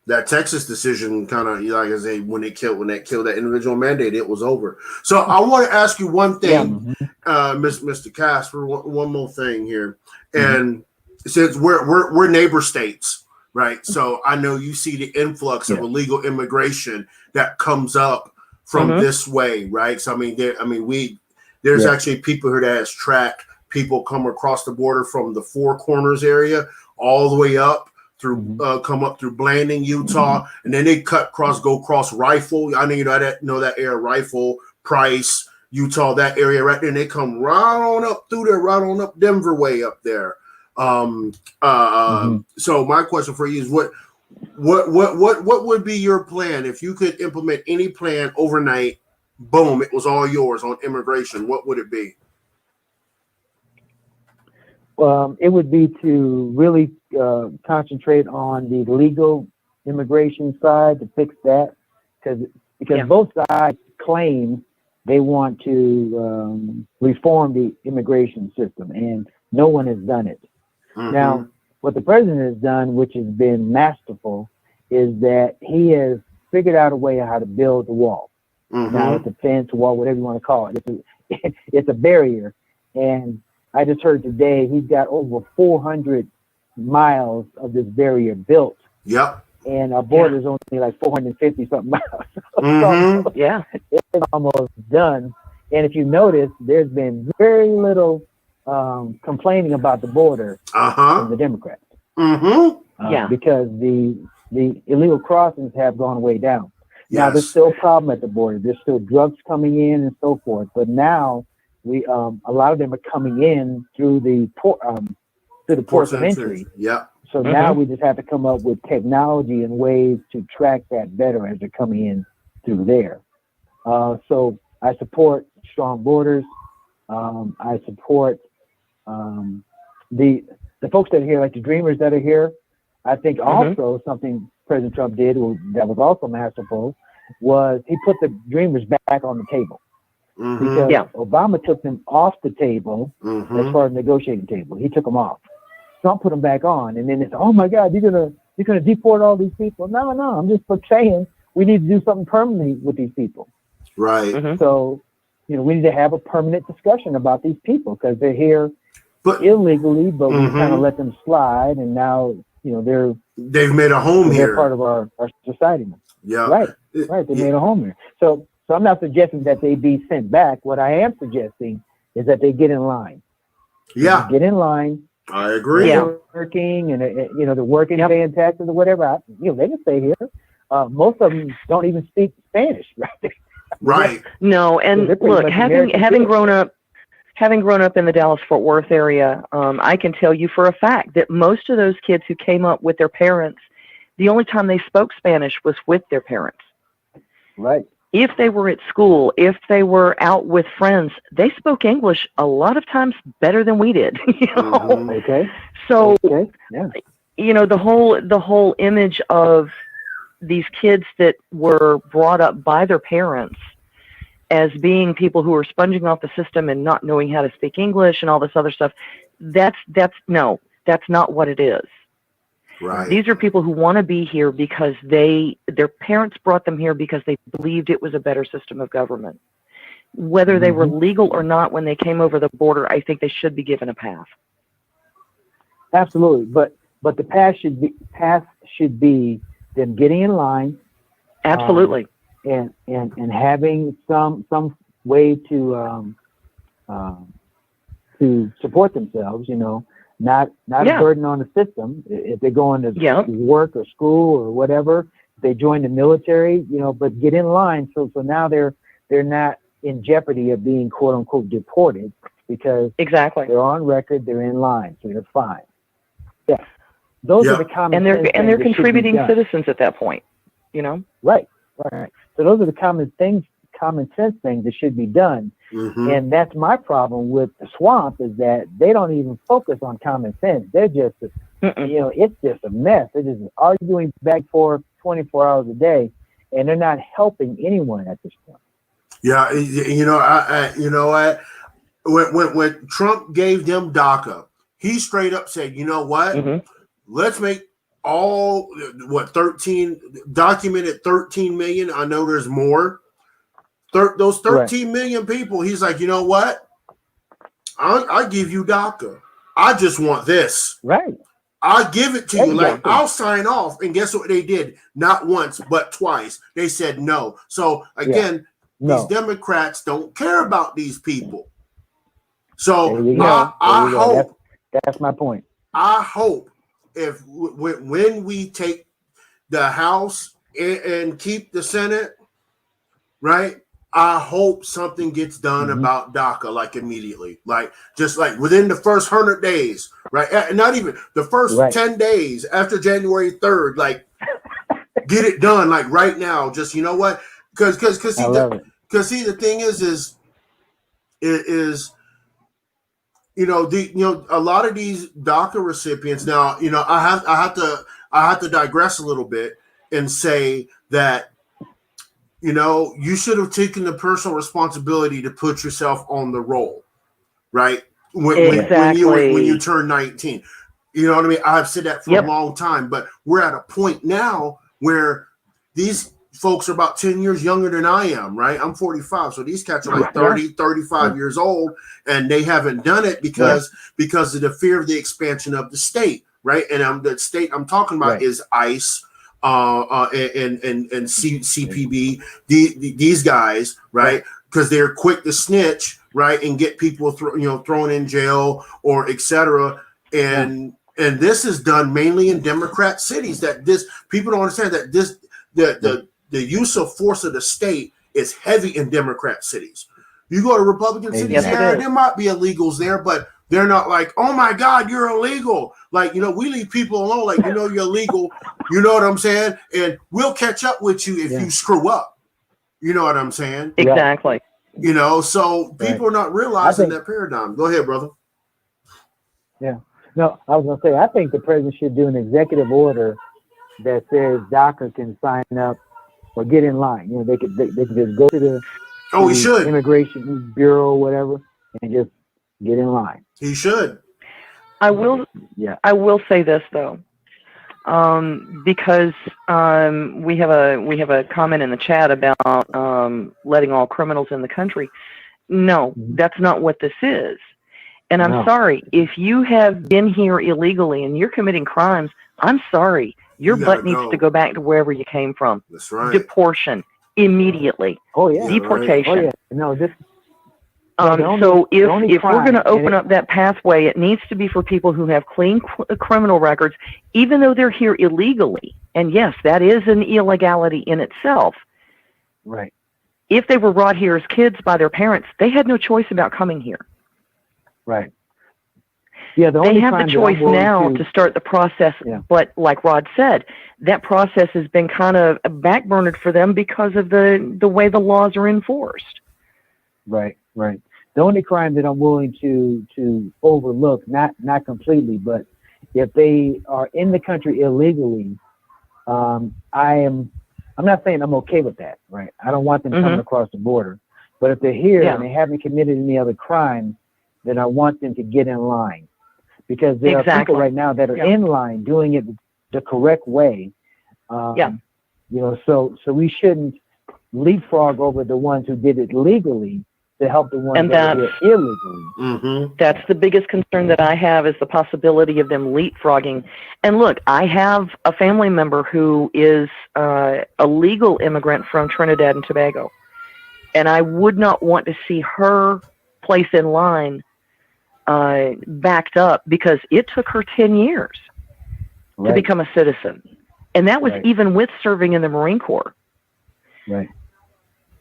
That Texas decision kind of, like I say, when they killed that individual mandate, it was over. So I want to ask you one thing, Mr. Casper, one more thing here. And since we're neighbor states, right? So I know you see the influx of illegal immigration that comes up from this way, right? So I mean, there's actually people here that has tracked people come across the border from the Four Corners area all the way up through, come up through Blanding, Utah, and then they go across Rifle. I know that area, Rifle, Price, Utah, that area right there. And they come right on up through there, right on up Denver way up there. So my question for you is what would be your plan if you could implement any plan overnight? Boom, it was all yours on immigration. What would it be? It would be to really concentrate on the legal immigration side to fix that, because both sides claim they want to reform the immigration system, and no one has done it. Now, what the president has done, which has been masterful, is that he has figured out a way how to build the wall. Now it's a fence, wall, whatever you want to call it. It's a barrier, and I just heard today he's got over 400 miles of this barrier built. Yep. And our border is only like 450 something miles. It's almost done. And if you notice, there's been very little complaining about the border from the Democrats. Because the illegal crossings have gone way down. Now there's still a problem at the border. There's still drugs coming in and so forth. But now a lot of them are coming in through the ports of entry. So now we just have to come up with technology and ways to track that better as they're coming in through there. So I support strong borders. I support the folks that are here, like the dreamers that are here. I think also something President Trump did that was also masterful was he put the dreamers back on the table. Because Obama took them off the table as far as negotiating table. He took them off. Trump put them back on, and then it's, oh my God, you're gonna deport all these people. No, I'm just saying we need to do something permanently with these people. Right. So, we need to have a permanent discussion about these people because they're here illegally, but we kind of let them slide, and now they've made a home here. They're part of our society. Yeah. Right. They made a home here. So I'm not suggesting that they be sent back. What I am suggesting is that they get in line. Yeah. Get in line. I agree. They're working and they're working, paying taxes or whatever. They can stay here. Most of them don't even speak Spanish, right? Right. No, and look, having grown up in the Dallas-Fort Worth area, I can tell you for a fact that most of those kids who came up with their parents, the only time they spoke Spanish was with their parents. Right. If they were at school, if they were out with friends, they spoke English a lot of times better than we did. Okay. So, yeah. The whole image of these kids that were brought up by their parents as being people who are sponging off the system and not knowing how to speak English and all this other stuff, that's not what it is. Right. These are people who want to be here because their parents brought them here because they believed it was a better system of government. Whether they were legal or not when they came over the border, I think they should be given a path. Absolutely, but the path should be them getting in line. Absolutely. And having some way to support themselves, not a burden on the system. If they're going to work or school or whatever, they join the military, but get in line. So now they're not in jeopardy of being quote unquote deported because they're on record, they're in line, so they're fine. Yeah, those are the common and they're contributing citizens at that point, Right. So those are the common sense things that should be done. And that's my problem with the swamp is that they don't even focus on common sense. They're just, it's just a mess. They're just arguing back for 24 hours a day, and they're not helping anyone at this point. Yeah, when Trump gave them DACA, he straight up said, you know what? Let's make all 13 documented 13 million. I know there's more. Those 13 million people, he's like, you know what? I'll give you DACA. I just want this. Right. I'll give it to you. Like, I'll sign off. And guess what they did? Not once, but twice. They said no. So, again, these Democrats don't care about these people. So There you go. I hope that's my point. I hope if when we take the House and keep the Senate, right? I hope something gets done about DACA like immediately, like just like within the first 100 days, right? Not even the first 10 days after January 3rd, like get it done like right now. Just you know what? Because see the thing is a lot of these DACA recipients now, I have to digress a little bit and say that you should have taken the personal responsibility to put yourself on the roll, right? When you turn 19. You know what I mean? I've said that for a long time, but we're at a point now where these folks are about 10 years younger than I am, right? I'm 45. So these cats are like 30, 35 years old, and they haven't done it because of the fear of the expansion of the state, right? And the state I'm talking about is ICE, and CPB, these guys, right? Because they're quick to snitch, right, and get people thrown in jail or etc. And this is done mainly in Democrat cities. That this people don't understand that the use of force of the state is heavy in Democrat cities. You go to Republican cities, there might be illegals there, but they're not like, oh my God, you're illegal. Like, we leave people alone. Like, you're illegal. You know what I'm saying? And we'll catch up with you if you screw up. You know what I'm saying? Exactly. So people are not realizing that paradigm. Go ahead, brother. Yeah. No, I was going to say, I think the president should do an executive order that says DACA can sign up or get in line. They could just go to the Immigration Bureau or whatever and just get in line. He should. I will say this though, because we have a comment in the chat about letting all criminals in the country. No, that's not what this is. And I'm sorry, if you have been here illegally and you're committing crimes, I'm sorry, your butt needs to go back to wherever you came from. That's right. Deportation immediately. Oh yeah. Deportation. Right. Oh yeah. No, this. So if we're going to open up that pathway, it needs to be for people who have clean criminal records, even though they're here illegally. And yes, that is an illegality in itself. Right. If they were brought here as kids by their parents, they had no choice about coming here. Right. Yeah, they have the choice now to start the process, but like Rod said, that process has been kind of backburnered for them because of the way the laws are enforced. Right. The only crime that I'm willing to overlook, not completely, but if they are in the country illegally, I'm not saying I'm okay with that, right? I don't want them coming across the border, but if they're here and they haven't committed any other crime, then I want them to get in line, because there are people right now that are in line doing it the correct way. So we shouldn't leapfrog over the ones who did it legally to help the ones that did it illegally. That's the biggest concern that I have, is the possibility of them leapfrogging. And look, I have a family member who is a legal immigrant from Trinidad and Tobago, and I would not want to see her place in line backed up, because it took her 10 years to become a citizen. And that was even with serving in the Marine Corps. Right.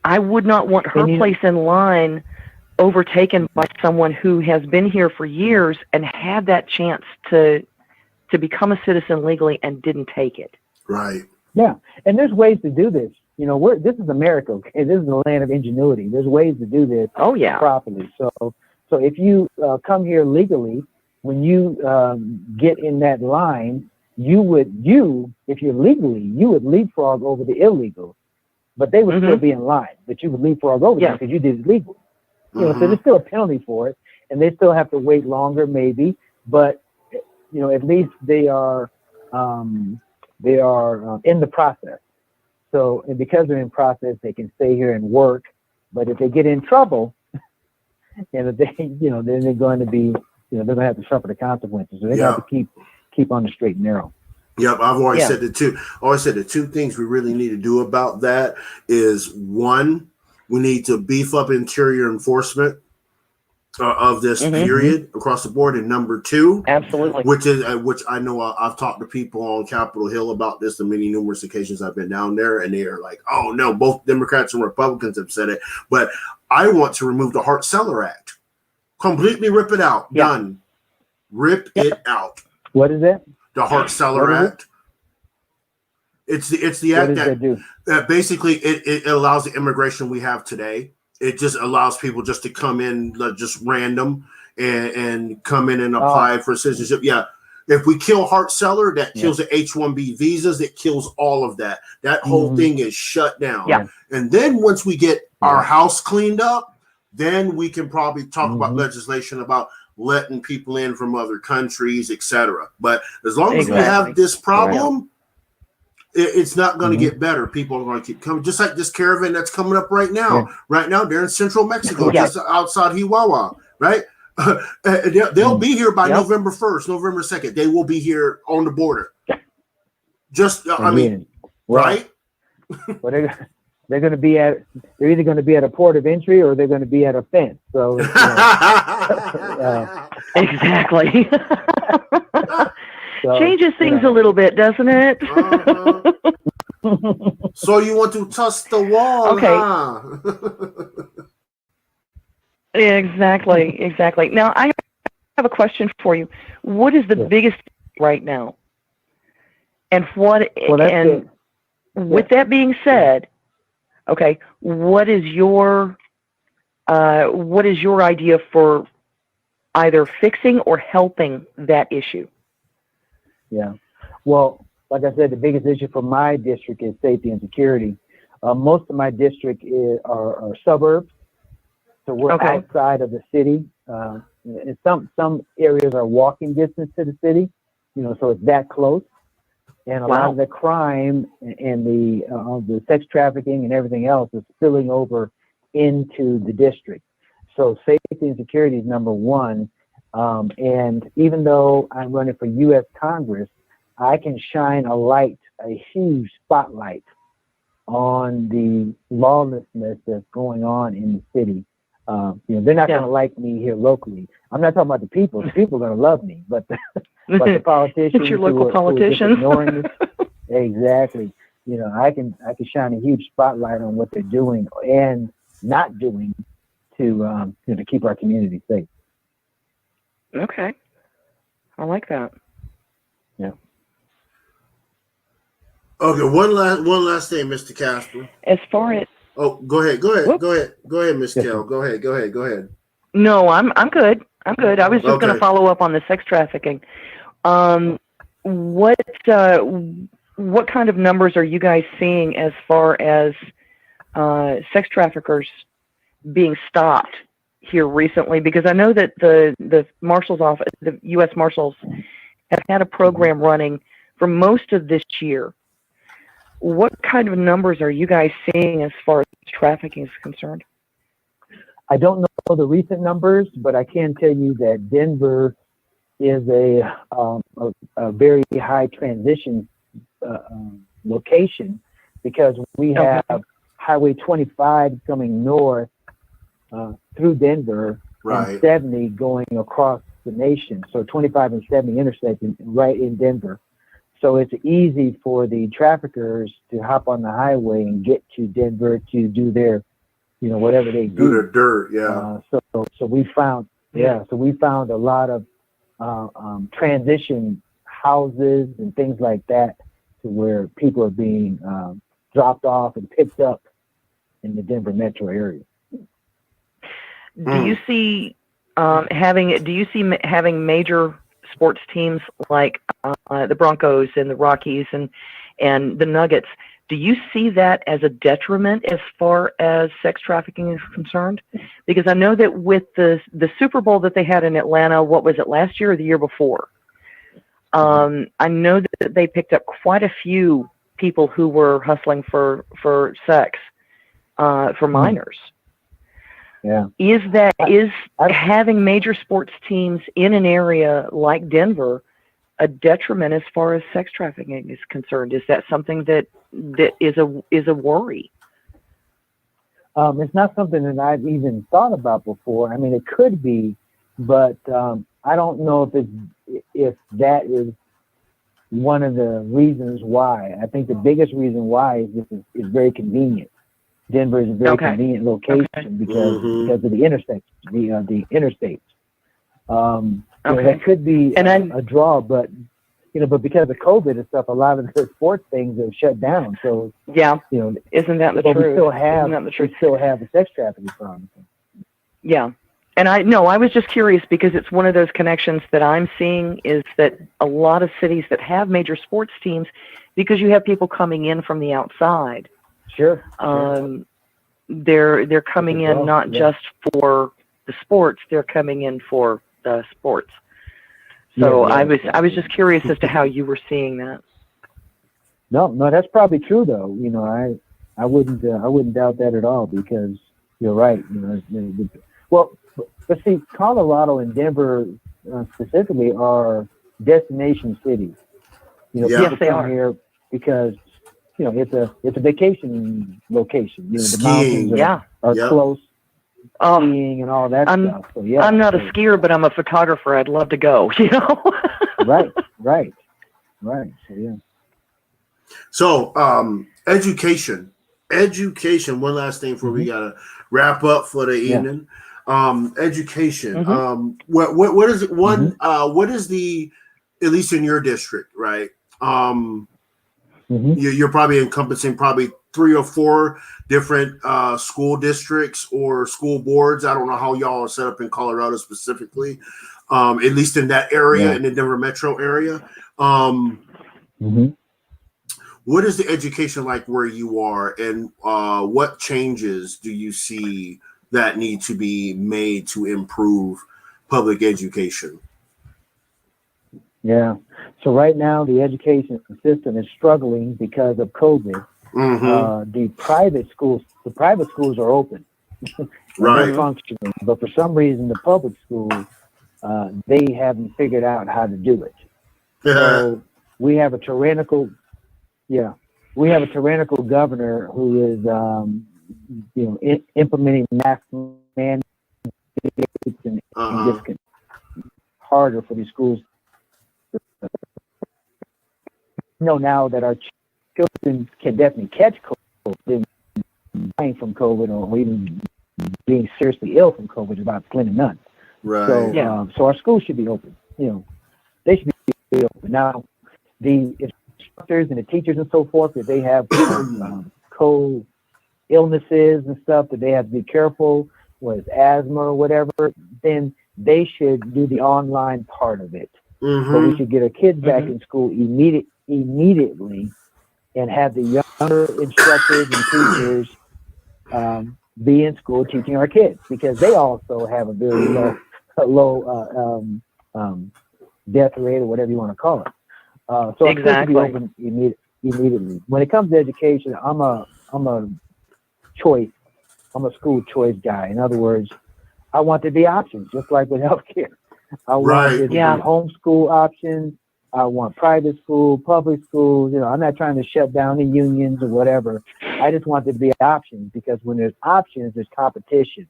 I would not want her place in line overtaken by someone who has been here for years and had that chance to become a citizen legally and didn't take it. Right. Yeah. And there's ways to do this. This is America. Okay? This is the land of ingenuity. There's ways to do this properly. So if you come here legally, when you get in that line, if you're legally, you would leapfrog over the illegal, but they would still be in line, but you would leapfrog over them because you did it legal. So there's still a penalty for it, and they still have to wait longer maybe, but at least they are in the process. So, and because they're in process, they can stay here and work. But if they get in trouble, and if they, then they're going to be, they're going to have to suffer the consequences. So they have to keep on the straight and narrow. Yep, I've always said the two things we really need to do about that is, one, we need to beef up interior enforcement, of this period across the board. And number two, absolutely, which I know I've talked to people on Capitol Hill about this on many numerous occasions I've been down there, and they are like, oh no, both Democrats and Republicans have said it, but I want to remove the Hart-Celler Act, completely rip it out. Done. Rip it out. What is that? The Hart-Celler Act. It's the act that basically it allows the immigration we have today. It just allows people just to come in, just random, and come in and apply for citizenship. Yeah. If we kill Hart-Celler, that kills the H-1B visas. It kills all of that. That whole thing is shut down. Yeah. And then once we get our house cleaned up, then we can probably talk about legislation about letting people in from other countries, etc. But as long as we have this problem, it's not going to get better. People are going to keep coming, just like this caravan that's coming up right now. Yeah. Right now, they're in central Mexico, just outside Chihuahua, right? They'll be here by November 1st, November 2nd. They will be here on the border. Just, right? Well, they're going to be they're either going to be at a port of entry or they're going to be at a fence. So, exactly. So, changes things a little bit, doesn't it? So you want to touch the wall, huh? Exactly. Now, I have a question for you. What is the biggest right now? And with that being said, okay, what is your idea for either fixing or helping that issue? Yeah. Well, like I said, the biggest issue for my district is safety and security. Most of my district are suburbs, so we're outside of the city. And some areas are walking distance to the city, so it's that close. And a lot of the crime and the sex trafficking and everything else is spilling over into the district. So safety and security is number one. And even though I'm running for U.S. Congress, I can shine a huge spotlight on the lawlessness that's going on in the city. They're not going to like me here locally. I'm not talking about the people. The people are going to love me, but the politicians, it's your local politicians, ignoring this. Exactly. I can shine a huge spotlight on what they're doing and not doing to keep our community safe. Okay, I like that. Yeah. Okay, one last thing, Mr. Casper. As far as go ahead, Miss Kell. Go ahead. No, I'm good. I was just going to follow up on the sex trafficking. What kind of numbers are you guys seeing as far as sex traffickers being stopped here recently? Because I know that the Marshal's office, the U.S. Marshals, have had a program running for most of this year. What kind of numbers are you guys seeing as far as trafficking is concerned? I don't know the recent numbers, but I can tell you that Denver is a very high transition location, because we have Highway 25 coming north through Denver, and 70 going across the nation. So 25 and 70 intersecting right in Denver. So it's easy for the traffickers to hop on the highway and get to Denver to do their, whatever they do. Do their dirt, So we found a lot of transition houses and things like that, to where people are being dropped off and picked up in the Denver metro area. Do you see having major sports teams like the Broncos and the Rockies and the Nuggets? Do you see that as a detriment as far as sex trafficking is concerned? Because I know that with the Super Bowl that they had in Atlanta, what was it, last year or the year before? I know that they picked up quite a few people who were hustling for sex for minors. Yeah. Is having major sports teams in an area like Denver a detriment as far as sex trafficking is concerned? Is that something that is a worry? It's not something that I've even thought about before. I mean, it could be, but I don't know if that is one of the reasons why. I think the biggest reason why is this is very convenient. Denver is a very convenient location because of the intersections, the interstates. That could be a draw, but but because of COVID and stuff, a lot of the sports things are shut down. So isn't that the truth? We still have the sex trafficking problem. Yeah. And I was just curious because it's one of those connections that I'm seeing is that a lot of cities that have major sports teams, because you have people coming in from the outside. Sure. They're coming in not just for the sports, they're coming in for the sports. So I was just curious as to how you were seeing that. No, that's probably true though. I wouldn't doubt that at all because you're right. But see, Colorado and Denver specifically are destination cities. Yes, they are here because it's a vacation location. The Skiing. mountains are close. Skiing and all that stuff. So I'm not a skier, but I'm a photographer. I'd love to go. Right. So education. One last thing before we gotta wrap up for the evening. Education. What is it? What is the, at least in your district, right? You're probably encompassing probably 3 or 4 different school districts or school boards. I don't know how y'all are set up in Colorado specifically, at least in that area, in the Denver metro area. What is the education like where you are, and what changes do you see that need to be made to improve public education? Yeah. So right now the education system is struggling because of COVID. The private schools are open. They're functioning, but for some reason the public schools they haven't figured out how to do it. So we have a tyrannical governor who is implementing mask mandates and just harder for these schools. Now that our children can definitely catch COVID, dying from COVID or even being seriously ill from COVID is about slim and none. Right. So our schools should be open. They should be open. Now, the instructors and the teachers and so forth, if they have co-illnesses and stuff that they have to be careful with asthma or whatever, then they should do the online part of it. So we should get our kids back in school immediately and have the younger instructors and teachers be in school teaching our kids, because they also have a very low death rate or whatever you want to call it. So it's supposed to be open immediately. When it comes to education, I'm a school choice guy. In other words, I want there to be options, just like with healthcare. I want there to be homeschool options. I want private school, public schools. I'm not trying to shut down the unions or whatever. I just want there to be options, because when there's options, there's competition.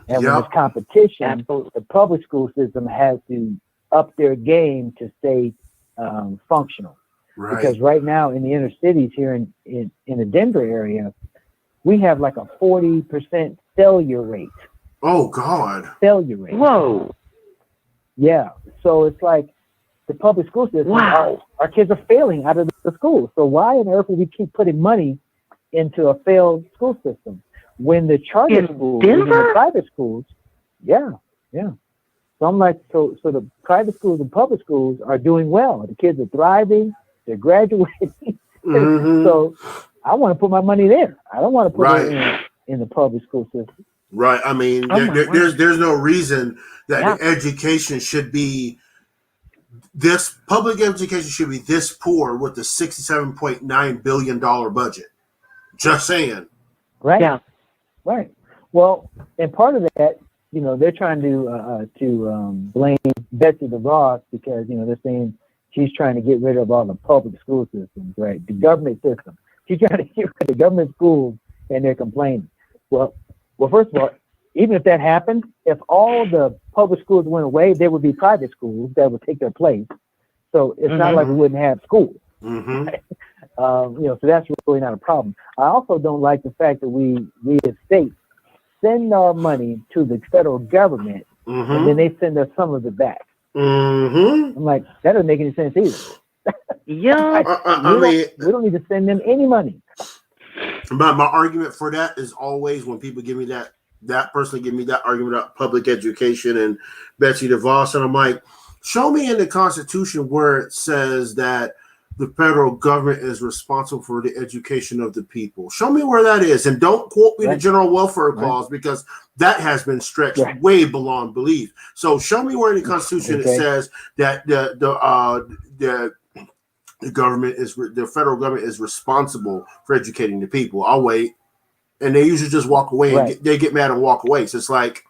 And when there's competition, the public school system has to up their game to stay functional. Because right now in the inner cities here in the Denver area, we have like a 40% failure rate. Oh, God. Failure rate. Whoa. Yeah. So it's like the public school system, our kids are failing out of the schools. So why on earth would we keep putting money into a failed school system when the charter schools, even the private schools, So I'm like, so the private schools and public schools are doing well. The kids are thriving. They're graduating. So I want to put my money there. I don't want to put it in the public school system. Right. I mean, there's no reason that the education should be this, public education should be this poor with the $67.9 billion budget. Just saying. Right. Yeah. Right. Well, and part of that, they're trying to blame Betsy DeVos because, they're saying she's trying to get rid of all the public school systems, right? The government system. She's trying to get rid of the government schools, and they're complaining. Well, first of all, even if that happened, if all the public schools went away, there would be private schools that would take their place. So it's not like we wouldn't have schools. Mm-hmm. So that's really not a problem. I also don't like the fact that we as states send our money to the federal government and then they send us some of it back. I'm like, that doesn't make any sense either. Yeah. We don't need to send them any money. But my argument for that is always when people give me that person give me that argument about public education and Betsy DeVos, and I'm like, show me in the Constitution where it says that the federal government is responsible for the education of the people. Show me where that is, and don't quote me the general welfare clause because that has been stretched way beyond belief. So show me where in the Constitution it says that the government the federal government is responsible for educating the people. I'll wait, and they usually just walk away. And they get mad and walk away. So it's like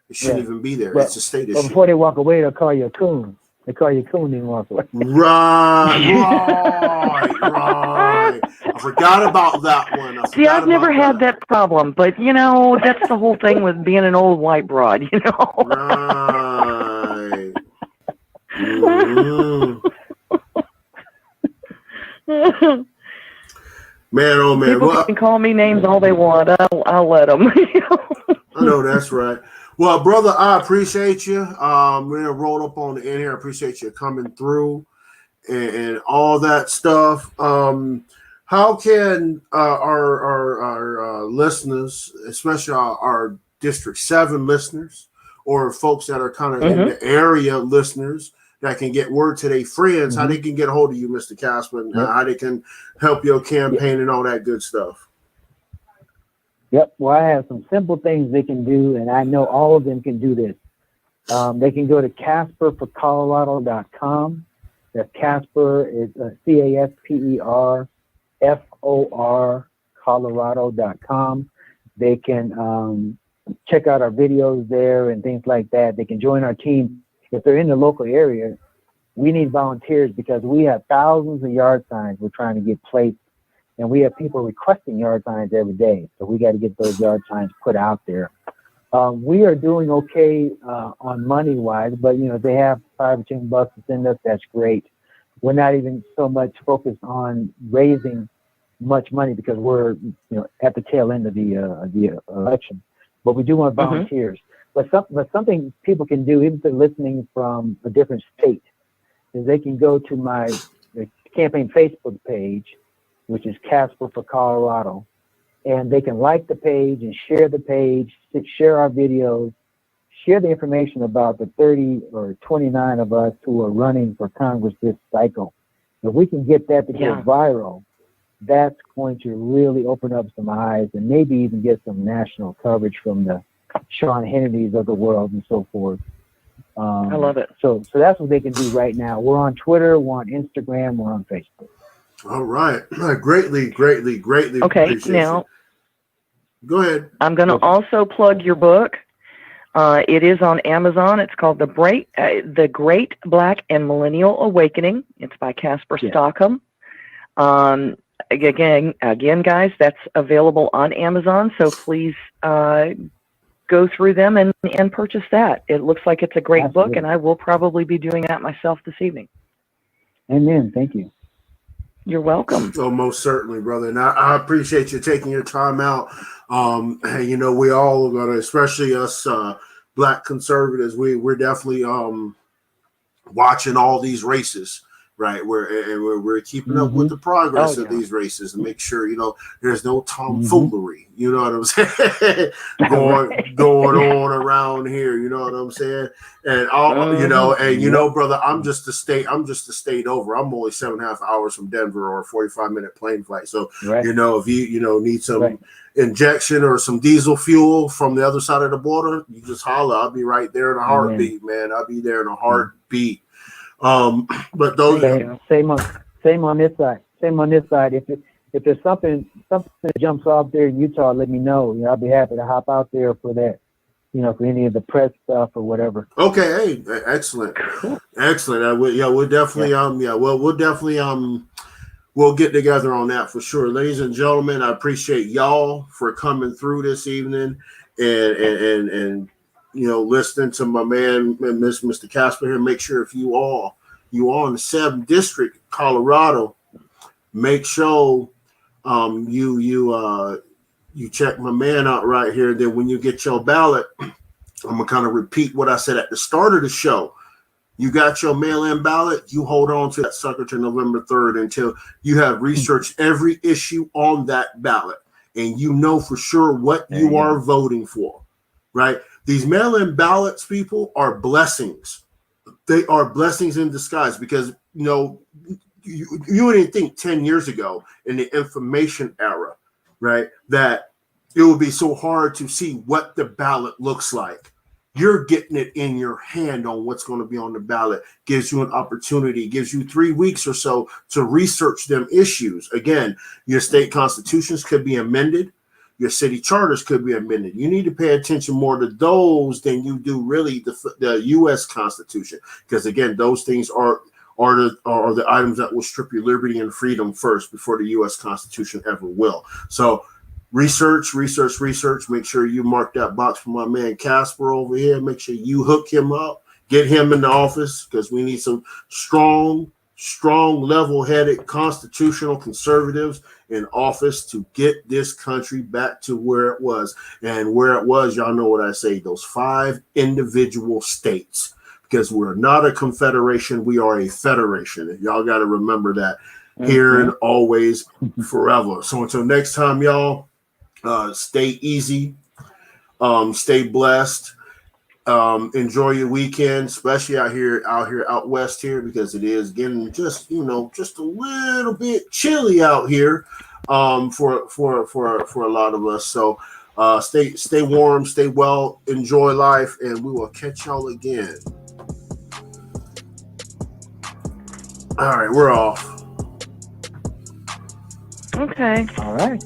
it shouldn't even be there. It's a state issue. But before they walk away, they'll call you a coon. They call you coon and walk away. Right. I forgot about that one. See, I've never had that problem, but that's the whole thing with being an old white broad, Right. Mm-hmm. Man, oh man. People can call me names all they want. I'll let them. I know that's right. Well, brother, I appreciate you. We're gonna roll up on the end here. I appreciate you coming through and all that stuff. How can our listeners, especially our District 7 listeners, or folks that are kind of in the area listeners that can get word to their friends, how they can get a hold of you, Mr. Casper, and how they can help your campaign and all that good stuff? Yep. Well, I have some simple things they can do, and I know all of them can do this. They can go to CasperForColorado.com. That's Casper is CasperFor Colorado.com. They can check out our videos there and things like that. They can join our team. If they're in the local area, we need volunteers because we have thousands of yard signs we're trying to get placed. And we have people requesting yard signs every day. So we got to get those yard signs put out there. We are doing okay on money-wise, but, if they have $5 or $10 to send us, that's great. We're not even so much focused on raising much money because we're, at the tail end of the election. But we do want volunteers. But something people can do, even if they're listening from a different state, is they can go to my campaign Facebook page, which is Casper for Colorado, and they can like the page and share the page, share our videos, share the information about the 30 or 29 of us who are running for Congress this cycle. If we can get that to go viral, that's going to really open up some eyes and maybe even get some national coverage from the Sean Hannitys of the world and so forth. I love it. So that's what they can do right now. We're on Twitter, we're on Instagram, we're on Facebook. All right. Greatly Okay, appreciate now it. Go ahead. I'm going to also plug your book. It is on Amazon. It's called The Great Black and Millennial Awakening. It's by Casper Stockham. Again, guys, that's available on Amazon. So please go through them and purchase that. It looks like it's a great book, and I will probably be doing that myself this evening. Amen. Thank you. You're welcome. Oh, most certainly, brother. And I appreciate you taking your time out. We all are going to, especially us Black conservatives, we're definitely watching all these races, right? We're keeping up with the progress of these races and make sure, there's no tomfoolery. You know what I'm saying? going on around here. You know what I'm saying? And brother, I'm just a state over. I'm only 7.5 hours from Denver, or a 45-minute plane flight. So if you need some injection or some diesel fuel from the other side of the border, you just holler. I'll be right there in a heartbeat, man. I'll be there in a heartbeat. But those same on this side. If there's something that jumps off there in Utah, let me know. I'll be happy to hop out there for that. For any of the press stuff or whatever. Okay, hey, excellent, excellent. We'll definitely we'll get together on that for sure. Ladies and gentlemen, I appreciate y'all for coming through this evening and listening to my man, Mr. Casper here. Make sure if you are in the 7th District, Colorado, make sure you check my man out right here. Then when you get your ballot, I'm gonna kind of repeat what I said at the start of the show. You got your mail-in ballot, you hold on to that sucker to November 3rd until you have researched every issue on that ballot and you know for sure what you are voting for, right? These mail-in ballots, people, are blessings. They are blessings in disguise because, you wouldn't think 10 years ago in the information era, right, that it would be so hard to see what the ballot looks like. You're getting it in your hand on what's going to be on the ballot, gives you an opportunity, gives you 3 weeks or so to research them issues. Again, your state constitutions could be amended. Your city charters could be amended. You need to pay attention more to those than you do really the U.S. Constitution, because again, those things are the items that will strip your liberty and freedom first before the U.S. Constitution ever will. So research. Make sure you mark that box for my man Casper over here. Make sure you hook him up, get him in the office, because we need some strong, level-headed constitutional conservatives in office to get this country back to where it was. And where it was, y'all know what I say, those 5 individual states. Because we're not a confederation, we are a federation. Y'all got to remember that here and always, forever. So until next time, y'all, stay easy, stay blessed, enjoy your weekend, especially out west here, because it is getting just a little bit chilly out here for a lot of us. So stay warm, stay well, enjoy life, and we will catch y'all again. All right, we're off. Okay. All right.